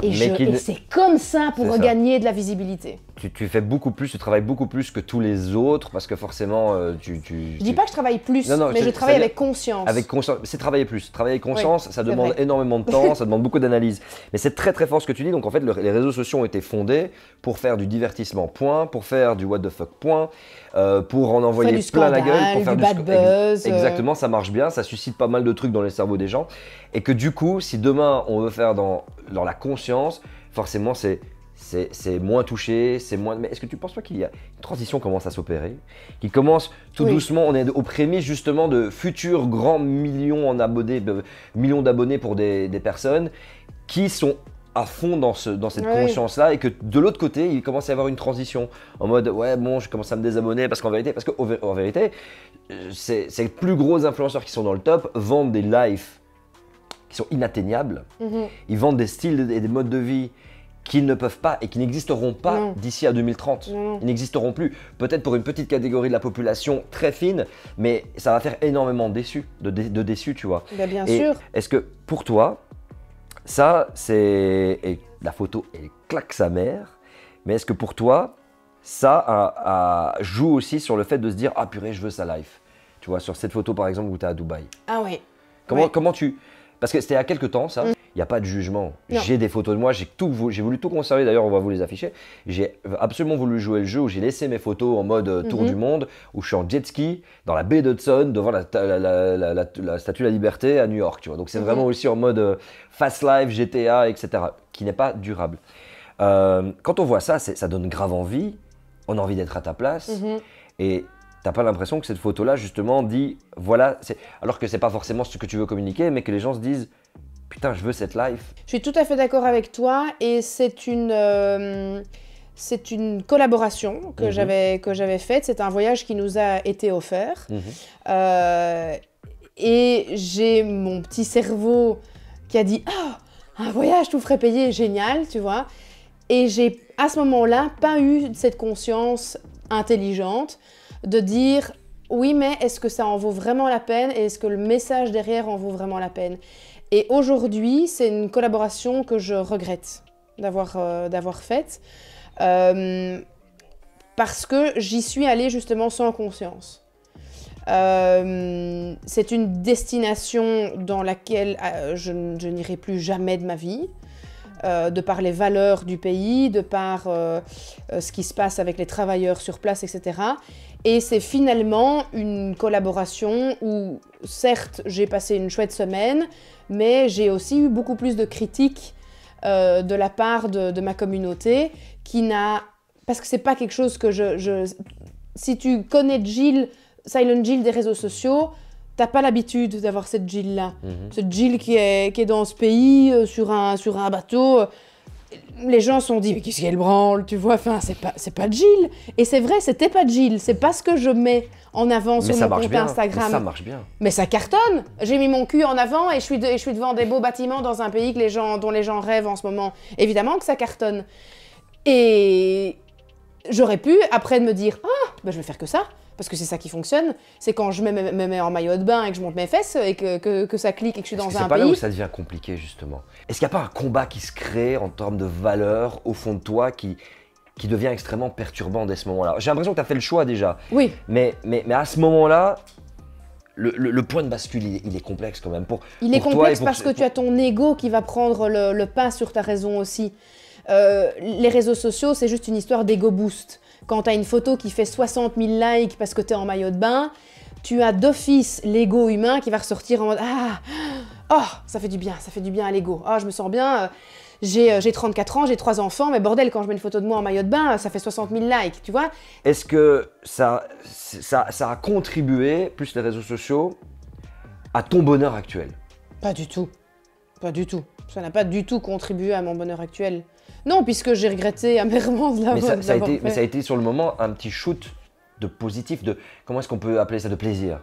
et c'est comme ça pour gagner de la visibilité. Tu fais beaucoup plus, tu travailles beaucoup plus que tous les autres parce que forcément je dis pas que je travaille plus, mais je travaille avec conscience. Avec conscience, c'est travailler plus. Travailler avec conscience, ça demande énormément de temps, ça demande beaucoup d'analyse. Mais c'est très très fort ce que tu dis. Donc en fait, les réseaux sociaux ont été fondés pour faire du divertissement, point, pour faire du what the fuck, point, pour en envoyer plein la gueule, pour faire du bad buzz. Exactement, ça marche bien, ça suscite pas mal de trucs dans les cerveaux des gens. Et que du coup, si demain on veut faire dans la conscience, forcément c'est moins touché, c'est moins... Mais est-ce que tu penses pas qu'il y a une transition qui commence à s'opérer, qui commence tout doucement, on est aux prémices justement de futurs grands millions d'abonnés pour des personnes qui sont à fond dans cette conscience-là et que de l'autre côté, il commence à y avoir une transition en mode ouais bon, je commence à me désabonner parce qu'en vérité, c'est les plus gros influenceurs qui sont dans le top vendent des lives qui sont inatteignables, ils vendent des styles et des modes de vie qui ne peuvent pas et qui n'existeront pas d'ici à 2030. Ils n'existeront plus. Peut-être pour une petite catégorie de la population très fine, mais ça va faire énormément de déçus, tu vois. Bien sûr. Est-ce que pour toi, ça c'est... Et la photo, elle claque sa mère, mais est-ce que pour toi, ça joue aussi sur le fait de se dire « Ah purée, je veux sa life ». Tu vois, sur cette photo par exemple où tu es à Dubaï. Ah oui. Comment tu... Parce que c'était il y a quelques temps, ça. Il n'y a pas de jugement. J'ai des photos de moi, j'ai voulu tout conserver. D'ailleurs, on va vous les afficher. J'ai absolument voulu jouer le jeu où j'ai laissé mes photos en mode tour du monde, où je suis en jet ski dans la baie d'Hudson devant la Statue de la Liberté à New York. Tu vois. Donc c'est vraiment aussi en mode fast life, GTA, etc. qui n'est pas durable. Quand on voit ça, ça donne grave envie. On a envie d'être à ta place. Et t'as pas l'impression que cette photo-là, justement, dit voilà, alors que c'est pas forcément ce que tu veux communiquer, mais que les gens se disent putain, je veux cette life. Je suis tout à fait d'accord avec toi et c'est une collaboration que j'avais faite. C'est un voyage qui nous a été offert. Et j'ai mon petit cerveau qui a dit « Ah, un voyage tout frais payé, génial !» tu vois. Et j'ai, à ce moment-là, pas eu cette conscience intelligente de dire « Oui, mais est-ce que ça en vaut vraiment la peine et est-ce que le message derrière en vaut vraiment la peine ?» Et aujourd'hui, c'est une collaboration que je regrette d'avoir faite parce que j'y suis allée justement sans conscience. C'est une destination dans laquelle je n'irai plus jamais de ma vie, de par les valeurs du pays, de par ce qui se passe avec les travailleurs sur place, etc. Et c'est finalement une collaboration où, certes, j'ai passé une chouette semaine, mais j'ai aussi eu beaucoup plus de critiques de la part de ma communauté qui n'a... Parce que c'est pas quelque chose que Si tu connais Jill, Silent Jill des réseaux sociaux, t'as pas l'habitude d'avoir cette Jill-là. Cette Jill qui est dans ce pays, sur un bateau. Les gens se sont dit, mais qu'est-ce qu'elle branle, tu vois, enfin, c'est pas Jill. Et c'est vrai, c'était pas Jill, c'est pas ce que je mets en avant sur mon compte Instagram. Mais ça marche bien. Mais ça cartonne. J'ai mis mon cul en avant et je suis devant des beaux bâtiments dans un pays dont les gens rêvent en ce moment. Évidemment que ça cartonne. Et j'aurais pu, après, me dire, ah, ben je vais faire que ça. parce que c'est ça qui fonctionne, c'est quand je me mets en maillot de bain et que je monte mes fesses et que ça clique et que je suis dans un pays. C'est pas là où ça devient compliqué, justement. Est-ce qu'il n'y a pas un combat qui se crée en termes de valeurs au fond de toi qui devient extrêmement perturbant dès ce moment-là? J'ai l'impression que tu as fait le choix déjà. Oui. Mais à ce moment-là, le point de bascule, il est complexe quand même. Il est complexe parce que tu as ton ego qui va prendre le pas sur ta raison aussi. Les réseaux sociaux, c'est juste une histoire d'ego boost. Quand tu as une photo qui fait 60 000 likes parce que tu es en maillot de bain, tu as d'office l'ego humain qui va ressortir en mode « Ah, oh, ça fait du bien à l'ego. Ah, je me sens bien. J'ai 34 ans, j'ai 3 enfants, mais bordel, quand je mets une photo de moi en maillot de bain, ça fait 60 000 likes, tu vois ?» Est-ce que ça a contribué, plus les réseaux sociaux, à ton bonheur actuel? Pas du tout. Pas du tout. Ça n'a pas du tout contribué à mon bonheur actuel. Non, puisque j'ai regretté amèrement de l'avoir fait. Mais ça a été sur le moment un petit shoot de positif, de comment est-ce qu'on peut appeler ça, de plaisir?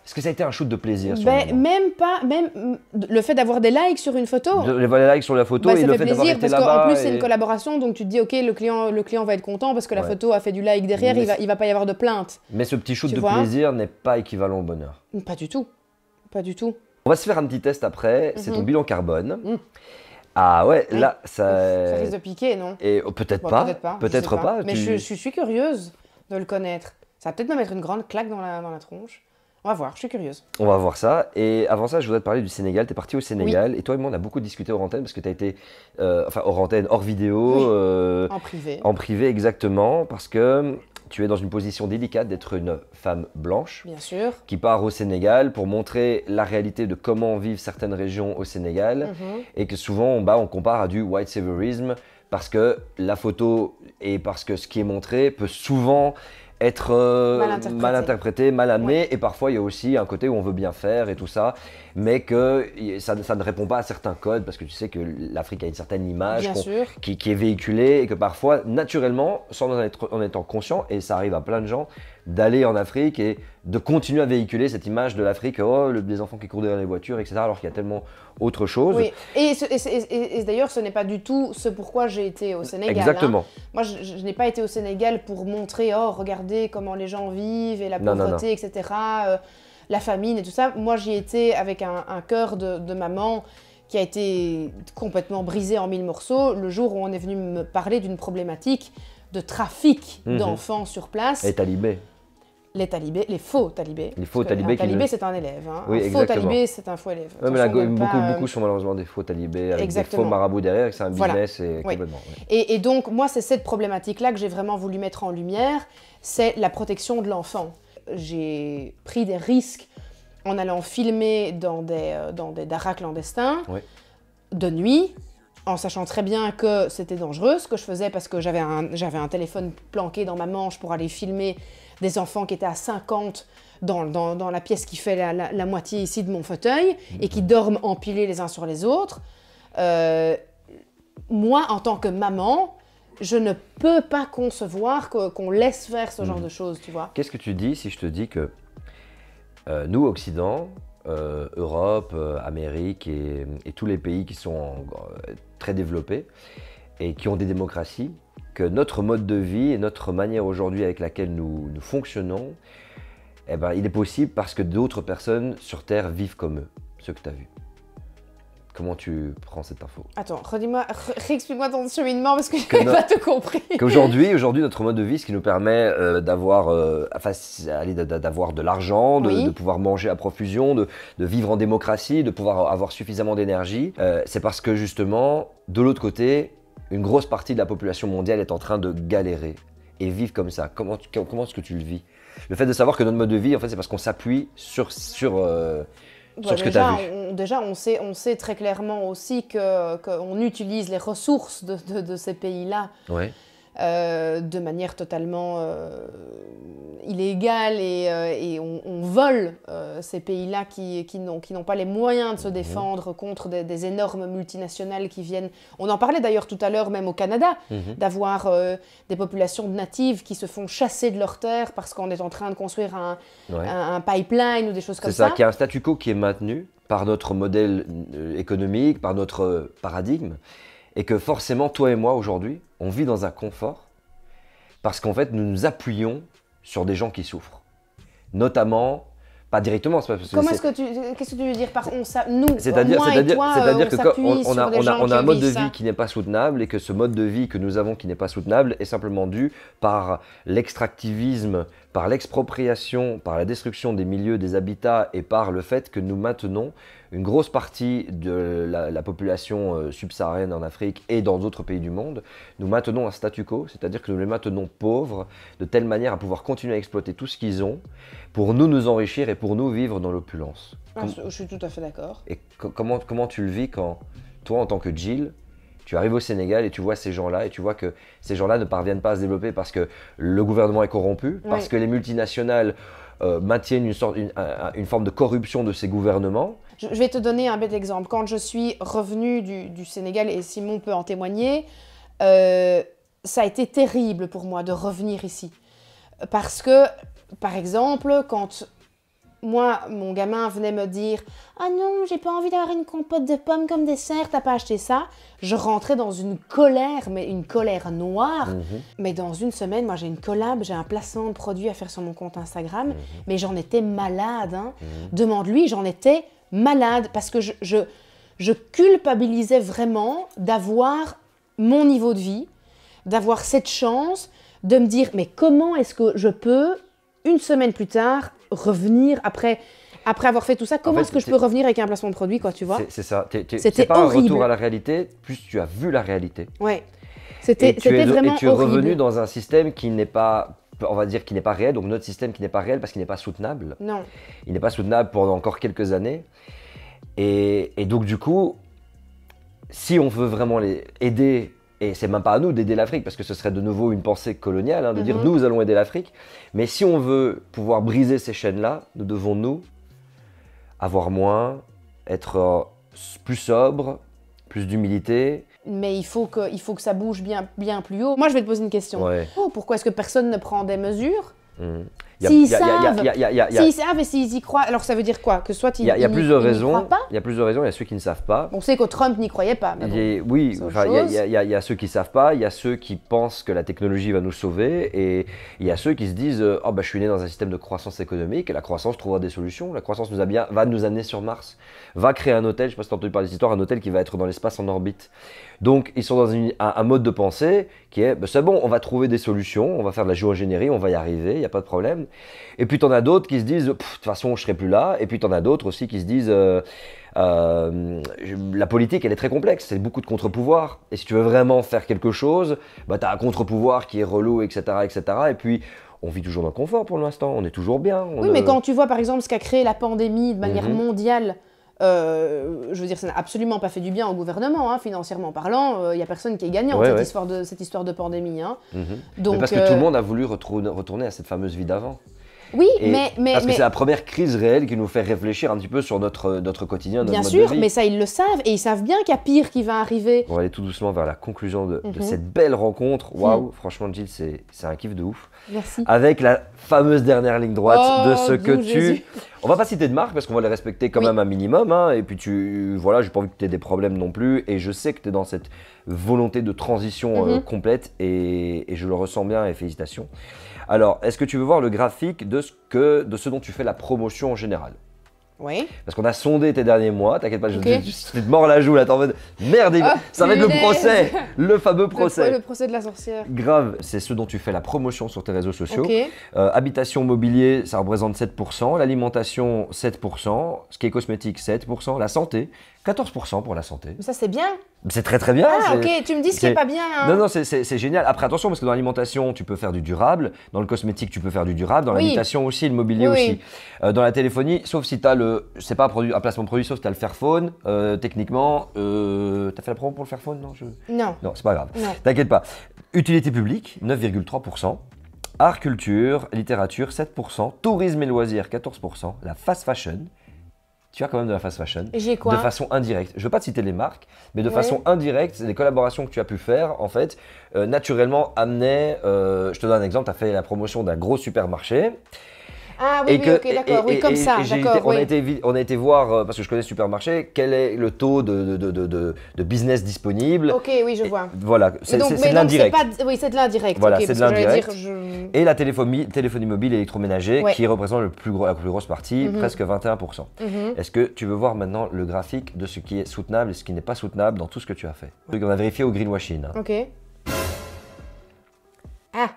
Est-ce que ça a été un shoot de plaisir sur le moment? Même pas, même le fait d'avoir des likes sur une photo. Les likes sur la photo et le fait d'avoir été là-bas. Parce qu'en plus c'est une collaboration, donc tu te dis ok, le client va être content parce que la photo a fait du like derrière, il va pas y avoir de plainte. Mais ce petit shoot de plaisir n'est pas équivalent au bonheur. Pas du tout, pas du tout. On va se faire un petit test après, c'est ton bilan carbone. Ah ouais, là, ça risque de piquer, non? Et peut-être pas, peut-être pas. Mais je suis curieuse de le connaître. Ça va peut-être me mettre une grande claque dans la tronche. On va voir, je suis curieuse. On va voir ça. Et avant ça, je voudrais te parler du Sénégal. Tu es parti au Sénégal. Et toi et moi, on a beaucoup discuté hors antenne parce que tu as été, enfin hors antenne, hors vidéo. En privé. En privé, exactement. Parce que tu es dans une position délicate d'être une femme blanche. Bien sûr. Qui part au Sénégal pour montrer la réalité de comment vivent certaines régions au Sénégal. Et que souvent, on compare à du white saviorisme parce que la photo et parce que ce qui est montré peut souvent être mal interprété, mal amené, et parfois il y a aussi un côté où on veut bien faire et tout ça, mais que ça ne répond pas à certains codes, parce que tu sais que l'Afrique a une certaine image qui est véhiculée, et que parfois, naturellement, sans en étant conscient, et ça arrive à plein de gens, d'aller en Afrique et de continuer à véhiculer cette image de l'Afrique, oh, des enfants qui courent derrière les voitures, etc., alors qu'il y a tellement autre chose. Oui, et d'ailleurs, ce n'est pas du tout ce pourquoi j'ai été au Sénégal. Exactement. Hein. Moi, je n'ai pas été au Sénégal pour montrer, oh, regardez comment les gens vivent, et la pauvreté, etc., la famine et tout ça. Moi, j'y étais avec un cœur de maman qui a été complètement brisé en 1000 morceaux le jour où on est venu me parler d'une problématique de trafic d'enfants sur place. Et talibés. Les talibés, les faux talibés. Les faux talibés. Un talibé, c'est un élève. Hein. Oui, un faux talibé, c'est un faux élève. Ouais, mais beaucoup sont malheureusement des faux talibés avec des faux marabouts derrière, c'est un business et complètement. Oui. Et donc, moi, c'est cette problématique-là que j'ai vraiment voulu mettre en lumière, c'est la protection de l'enfant. J'ai pris des risques en allant filmer dans des daras clandestins, de nuit, en sachant très bien que c'était dangereux ce que je faisais parce que j'avais un téléphone planqué dans ma manche pour aller filmer des enfants qui étaient à 50 dans la pièce qui fait la moitié ici de mon fauteuil et qui dorment empilés les uns sur les autres. Moi, en tant que maman, je ne peux pas concevoir qu'on laisse faire ce genre de choses, tu vois. Qu'est-ce que tu dis si je te dis que nous, Occident, Europe, Amérique et tous les pays qui sont très développés et qui ont des démocraties, que notre mode de vie et notre manière aujourd'hui avec laquelle nous fonctionnons, eh ben, il est possible parce que d'autres personnes sur Terre vivent comme eux, ceux que tu as vus. Comment tu prends cette info? Attends, réexplique-moi ton cheminement parce que je n'ai pas tout compris. Qu'aujourd'hui, notre mode de vie, ce qui nous permet d'avoir de l'argent, de pouvoir manger à profusion, de vivre en démocratie, de pouvoir avoir suffisamment d'énergie, c'est parce que justement, de l'autre côté, une grosse partie de la population mondiale est en train de galérer et vivre comme ça. Comment est-ce que tu le vis? Le fait de savoir que notre mode de vie, en fait, c'est parce qu'on s'appuie sur ce que tu as vu. Déjà, on sait très clairement aussi qu'on utilise les ressources de ces pays-là de manière totalement illégale et on vole ces pays-là qui n'ont pas les moyens de se défendre contre des énormes multinationales qui viennent. On en parlait d'ailleurs tout à l'heure même au Canada, d'avoir des populations natives qui se font chasser de leurs terres parce qu'on est en train de construire un pipeline ou des choses comme ça. C'est ça, qu'il y a un statu quo qui est maintenu par notre modèle économique, par notre paradigme, et que forcément, toi et moi, aujourd'hui, on vit dans un confort parce qu'en fait, nous nous appuyons sur des gens qui souffrent. notamment, pas directement, c'est pas parce que Comment est-ce que qu'est-ce que tu veux dire par nous, c'est-à-dire moi et toi, que quand s'appuie on sur a, des gens on a un qui mode de vivent ça. vie qui n'est pas soutenable et que ce mode de vie que nous avons qui n'est pas soutenable est simplement dû par l'extractivisme, par l'expropriation, par la destruction des milieux, des habitats et par le fait que nous maintenons une grosse partie de la population subsaharienne en Afrique et dans d'autres pays du monde, nous maintenons un statu quo, c'est-à-dire que nous les maintenons pauvres de telle manière à pouvoir continuer à exploiter tout ce qu'ils ont pour nous enrichir et pour nous vivre dans l'opulence. Je suis tout à fait d'accord. Et comment tu le vis quand toi, en tant que Jill, tu arrives au Sénégal et tu vois ces gens-là et tu vois que ces gens-là ne parviennent pas à se développer parce que le gouvernement est corrompu, parce que les multinationales maintiennent une forme de corruption de ces gouvernements. Je vais te donner un bête exemple. Quand je suis revenue du Sénégal, et Simon peut en témoigner, ça a été terrible pour moi de revenir ici. Parce que, par exemple, quand moi, mon gamin venait me dire « Ah non, j'ai pas envie d'avoir une compote de pommes comme dessert, t'as pas acheté ça ?» Je rentrais dans une colère, mais une colère noire. Mais dans une semaine, moi j'ai une collab, j'ai un placement de produit à faire sur mon compte Instagram, mais j'en étais malade. Hein. Demande-lui, j'en étais malade parce que je culpabilisais vraiment d'avoir mon niveau de vie, d'avoir cette chance de me dire « Mais comment est-ce que je peux, une semaine plus tard, revenir après avoir fait tout ça, comment est-ce que je peux revenir avec un placement de produit, quoi, tu vois? C'est ça. C'était c'est pas horrible. un retour à la réalité, plus tu as vu la réalité. Ouais. C'était vraiment Et tu es revenu horrible. dans un système qui n'est pas, on va dire, qui n'est pas réel, donc notre système qui n'est pas réel parce qu'il n'est pas soutenable. Non. Il n'est pas soutenable pendant encore quelques années. Et donc du coup, si on veut vraiment les aider, et c'est même pas à nous d'aider l'Afrique, parce que ce serait de nouveau une pensée coloniale, hein, de dire nous allons aider l'Afrique, mais si on veut pouvoir briser ces chaînes-là, nous devons nous avoir moins, être plus sobre, plus d'humilité. Mais il faut que ça bouge bien plus haut. Moi, je vais te poser une question. Ouais. Oh, pourquoi est-ce que personne ne prend des mesures? S'ils savent et s'ils y croient, alors ça veut dire quoi? Que soit ils Il y a plusieurs n'y raisons. croient pas? Il y a plusieurs raisons. Il y a ceux qui ne savent pas. On sait que Trump n'y croyait pas. Mais bon, Oui, c'est autre enfin, chose. il y a ceux qui ne savent pas, il y a ceux qui pensent que la technologie va nous sauver, et il y a ceux qui se disent oh, bah, je suis né dans un système de croissance économique et la croissance trouvera des solutions. La croissance va nous amener sur Mars, va créer un hôtel, je ne sais pas si tu as entendu parler de cette histoire, un hôtel qui va être dans l'espace en orbite. Donc ils sont dans un mode de pensée qui est bah, c'est bon, on va trouver des solutions, on va faire de la géo-ingénierie, on va y arriver, il n'y a pas de problème. Et puis tu en as d'autres qui se disent de toute façon je ne serai plus là, et puis tu en as d'autres aussi qui se disent la politique elle est très complexe, c'est beaucoup de contre-pouvoirs, et si tu veux vraiment faire quelque chose, bah, tu as un contre-pouvoir qui est relou, etc., etc. Et puis on vit toujours dans le confort pour l'instant, on est toujours bien. Oui, mais quand tu vois par exemple ce qu'a créé la pandémie de manière mondiale, je veux dire, ça n'a absolument pas fait du bien au gouvernement, hein, financièrement parlant. Il n'y a personne qui est gagnant cette histoire de pandémie. Hein. Donc, mais parce que tout le monde a voulu retourner à cette fameuse vie d'avant. Oui, parce que c'est la première crise réelle qui nous fait réfléchir un petit peu sur notre quotidien, notre mode de vie. Bien sûr, mais ça ils le savent, et ils savent bien qu'il y a pire qui va arriver. On va aller tout doucement vers la conclusion de cette belle rencontre. Waouh, franchement Jill, c'est un kiff de ouf. Merci. Avec la fameuse dernière ligne droite de ce que Jésus. On va pas citer de marque parce qu'on va les respecter quand même un minimum. Hein, et puis voilà, j'ai pas envie que tu aies des problèmes non plus. Et je sais que tu es dans cette volonté de transition complète, et je le ressens bien, et félicitations. Alors, est-ce que tu veux voir le graphique de ce dont tu fais la promotion en général? Oui. Parce qu'on a sondé tes derniers mois, t'inquiète pas, je te mords la joue là, t'es en mode merde, ça va être le procès, le fameux procès. Le procès de la sorcière. Grave, c'est ce dont tu fais la promotion sur tes réseaux sociaux. Okay. Habitation, mobilier, ça représente 7%, l'alimentation 7%, ce qui est cosmétique 7%, la santé 14% pour la santé. Mais ça c'est bien. C'est très très bien. Ah ok, tu me dis ce qui est pas bien. Hein. Non, c'est génial. Après attention, parce que dans l'alimentation, tu peux faire du durable. Dans le cosmétique, tu peux faire du durable. Dans l'habitation aussi, le mobilier aussi. Dans la téléphonie, sauf si tu as c'est pas un placement de produit, sauf si tu as le Fairphone. Techniquement, tu as fait la promo pour le Fairphone? Non, non, c'est pas grave. T'inquiète pas. Utilité publique, 9,3%. Art, culture, littérature, 7%. Tourisme et loisirs, 14%. La fast fashion. Tu as quand même de la fast fashion. J'ai quoi? De façon indirecte. Je ne veux pas te citer les marques, mais de façon indirecte, c'est des collaborations que tu as pu faire, en fait, naturellement amenaient. Je te donne un exemple, tu as fait la promotion d'un gros supermarché. Ah oui, oui, ok, d'accord, oui, comme ça, d'accord, on, oui. on a été voir, parce que je connais le supermarché, quel est le taux de business disponible. Ok, oui, je vois. Voilà, c'est Donc, de mais donc, l'indirect. Oui, c'est de l'indirect. Voilà, ok, c'est de parce que j'allais l'indirect. dire, Et la téléphonie mobile électroménager Ouais. qui représente la plus grosse partie, presque 21%. Est-ce que tu veux voir maintenant le graphique de ce qui est soutenable et ce qui n'est pas soutenable dans tout ce que tu as fait? On a vérifié au greenwashing. Hein. Ok. Ah,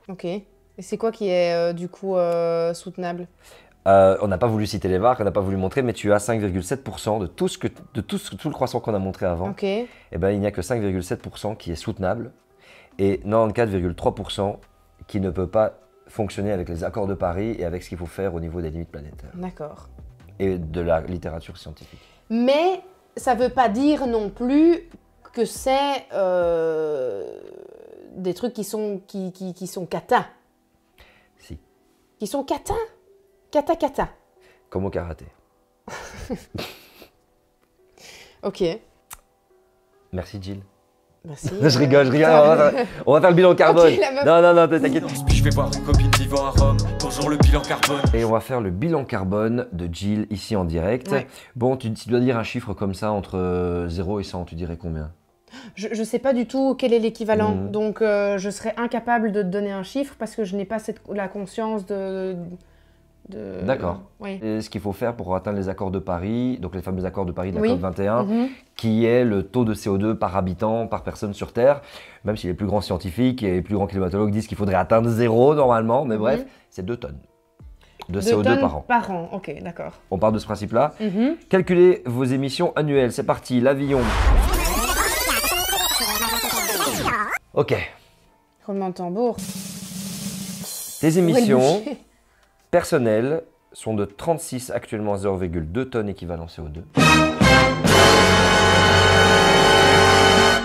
ok. Et c'est quoi qui est du coup soutenable? On n'a pas voulu citer les marques, on n'a pas voulu montrer, mais tu as 5,7% de tout le croissant qu'on a montré avant. Ok. Eh ben, il n'y a que 5,7% qui est soutenable et 94,3% qui ne peut pas fonctionner avec les accords de Paris et avec ce qu'il faut faire au niveau des limites planétaires D'accord. et de la littérature scientifique. Mais ça veut pas dire non plus que c'est des trucs qui sont cata. Si, Qui sont cata? Cata. comme au karaté. Ok. Merci Jill. Merci. Je rigole. On va faire le bilan carbone. Ok, la meuf. Non, t'inquiète. Puis je vais voir une copine vivant à Rome. Bonjour le bilan carbone. Et on va faire le bilan carbone de Jill ici en direct. Ouais. Bon, tu dois dire un chiffre comme ça entre 0 et 100, tu dirais combien? Je sais pas du tout quel est l'équivalent, Mhm. donc je serais incapable de te donner un chiffre parce que je n'ai pas la conscience de... D'accord. Oui. Et ce qu'il faut faire pour atteindre les accords de Paris, donc les fameux accords de Paris de la Oui. COP 21, Mhm. qui est le taux de CO2 par habitant, par personne sur Terre, même si les plus grands scientifiques et les plus grands climatologues disent qu'il faudrait atteindre 0 normalement, mais bref, c'est 2 tonnes de 2 CO2 tonnes par an. par an, ok, d'accord. On part de ce principe-là. Mhm. Calculez vos émissions annuelles. C'est parti, l'avion. Ok. Roulement de tambour. Tes émissions Ouais, le boucher. personnelles sont de 36 actuellement 0,2 tonnes équivalent CO2.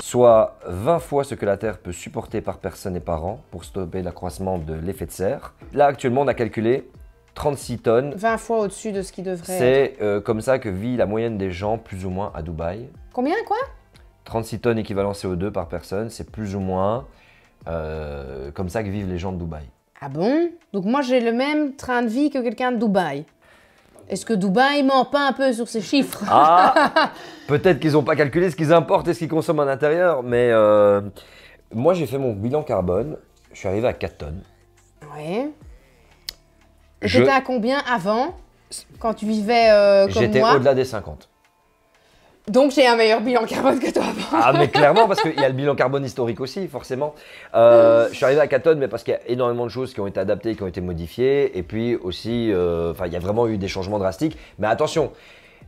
Soit 20 fois ce que la Terre peut supporter par personne et par an pour stopper l'accroissement de l'effet de serre. Là, actuellement, on a calculé 36 tonnes. 20 fois au-dessus de ce qui devrait être. C'est comme ça que vit la moyenne des gens, plus ou moins, à Dubaï. Combien, quoi? 36 tonnes équivalent CO2 par personne, c'est plus ou moins comme ça que vivent les gens de Dubaï. Ah bon? Donc moi j'ai le même train de vie que quelqu'un de Dubaï. Est-ce que Dubaï ment pas un peu sur ces chiffres? Ah, peut-être qu'ils n'ont pas calculé ce qu'ils importent et ce qu'ils consomment à l'intérieur, mais moi j'ai fait mon bilan carbone, je suis arrivé à 4 tonnes. Ouais. Et Je- t'étais à combien avant? Quand tu vivais comme J'étais moi? au-delà des 50. Donc j'ai un meilleur bilan carbone que toi avant. Ah mais clairement, parce qu'il y a le bilan carbone historique aussi, forcément. Je suis arrivé à 4 tonnes, mais parce qu'il y a énormément de choses qui ont été adaptées, qui ont été modifiées, et puis aussi, il y a vraiment eu des changements drastiques. Mais attention,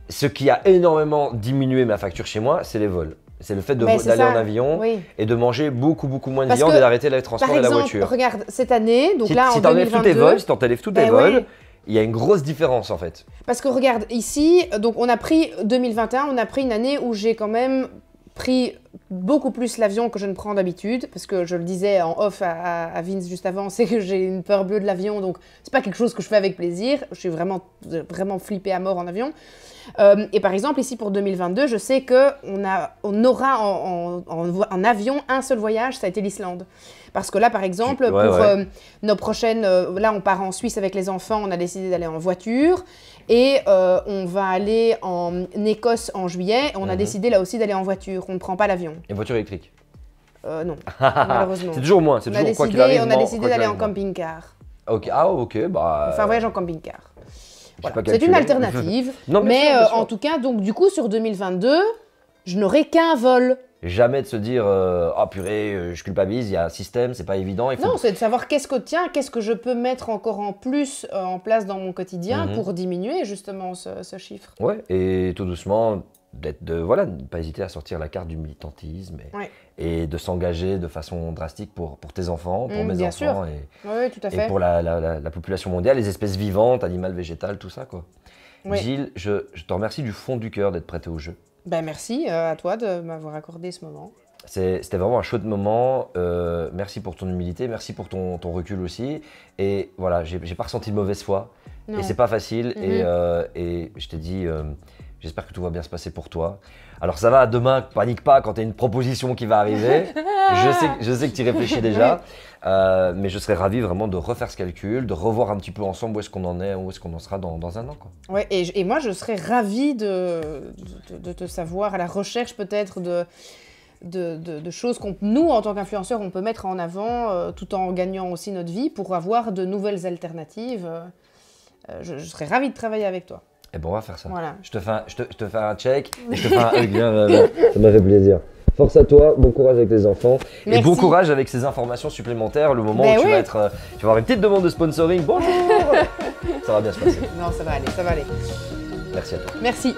ce qui a énormément diminué ma facture chez moi, c'est les vols. C'est le fait Mais c'est d'aller ça, en avion oui. et de manger beaucoup moins de Parce viande que, et d'arrêter le Par transport et la exemple, voiture. regarde, cette année, donc Si, là si en t'enlèves tous tes 2022... vols, si t'enlèves tous tes Ben vols, ouais. il y a une grosse différence en fait. Parce que regarde, ici, donc on a pris 2021, on a pris une année où j'ai quand même pris beaucoup plus l'avion que je ne prends d'habitude, parce que je le disais en off à Vince juste avant, c'est que j'ai une peur bleue de l'avion, donc c'est pas quelque chose que je fais avec plaisir. Je suis vraiment flippée à mort en avion. Et par exemple, ici pour 2022, je sais qu'on aura en avion un seul voyage, ça a été l'Islande. Parce que là, par exemple, Ouais, pour ouais. nos prochaines... là, on part en Suisse avec les enfants, on a décidé d'aller en voiture. Et on va aller en Écosse en juillet. On a décidé là aussi d'aller en voiture. On ne prend pas l'avion. Et voiture électrique. Non, malheureusement. C'est toujours moins, c'est On a toujours quoi qu'il décidé, arrive. on a moins, décidé quoi qu'il d'aller en arrive, moins. camping-car. Ok, ah ok, bah. Enfin, un voyage en camping-car. j'ai Voilà. pas C'est une calculé. alternative. Non, bien mais sûr, bien sûr. en tout cas, donc du coup, sur 2022, je n'aurai qu'un vol. Jamais de se dire ah purée, je culpabilise, il y a un système, c'est pas évident. Il faut... Non, c'est de savoir qu'est-ce que je peux mettre encore en plus en place dans mon quotidien pour diminuer justement ce chiffre. Ouais, et tout doucement, voilà, ne pas hésiter à sortir la carte du militantisme Ouais. et de s'engager de façon drastique pour tes enfants, pour mes bien enfants sûr. Oui, tout à et fait. pour la population mondiale, les espèces vivantes, animales, végétales, tout ça quoi. Oui. Gilles, je te remercie du fond du cœur d'être prêté au jeu. Ben, merci à toi de m'avoir accordé ce moment. C'était vraiment un chouette moment. Merci pour ton humilité, merci pour ton recul aussi. Et voilà, j'ai pas ressenti de mauvaise foi. Non. Et c'est pas facile. Et je t'ai dit, J'espère que tout va bien se passer pour toi. Alors ça va, demain, panique pas quand tu as une proposition qui va arriver. Je sais que tu y réfléchis déjà. Mais je serais ravi vraiment de refaire ce calcul, de revoir un petit peu ensemble où est-ce qu'on en est, où est-ce qu'on en sera dans un an, quoi. Ouais, et moi, je serais ravie de te savoir à la recherche peut-être de choses qu'on, nous, en tant qu'influenceurs, on peut mettre en avant tout en gagnant aussi notre vie pour avoir de nouvelles alternatives. Je serais ravie de travailler avec toi. Eh ben on va faire ça. Voilà. Je te fais un check et je te fais un hug. Viens. Ça m'a fait plaisir. Force à toi, bon courage avec les enfants. Merci. Et bon courage avec ces informations supplémentaires, le moment où tu vas avoir une petite demande de sponsoring. Bonjour. Ça va bien se passer. Non, ça va aller, ça va aller. Merci à toi. Merci.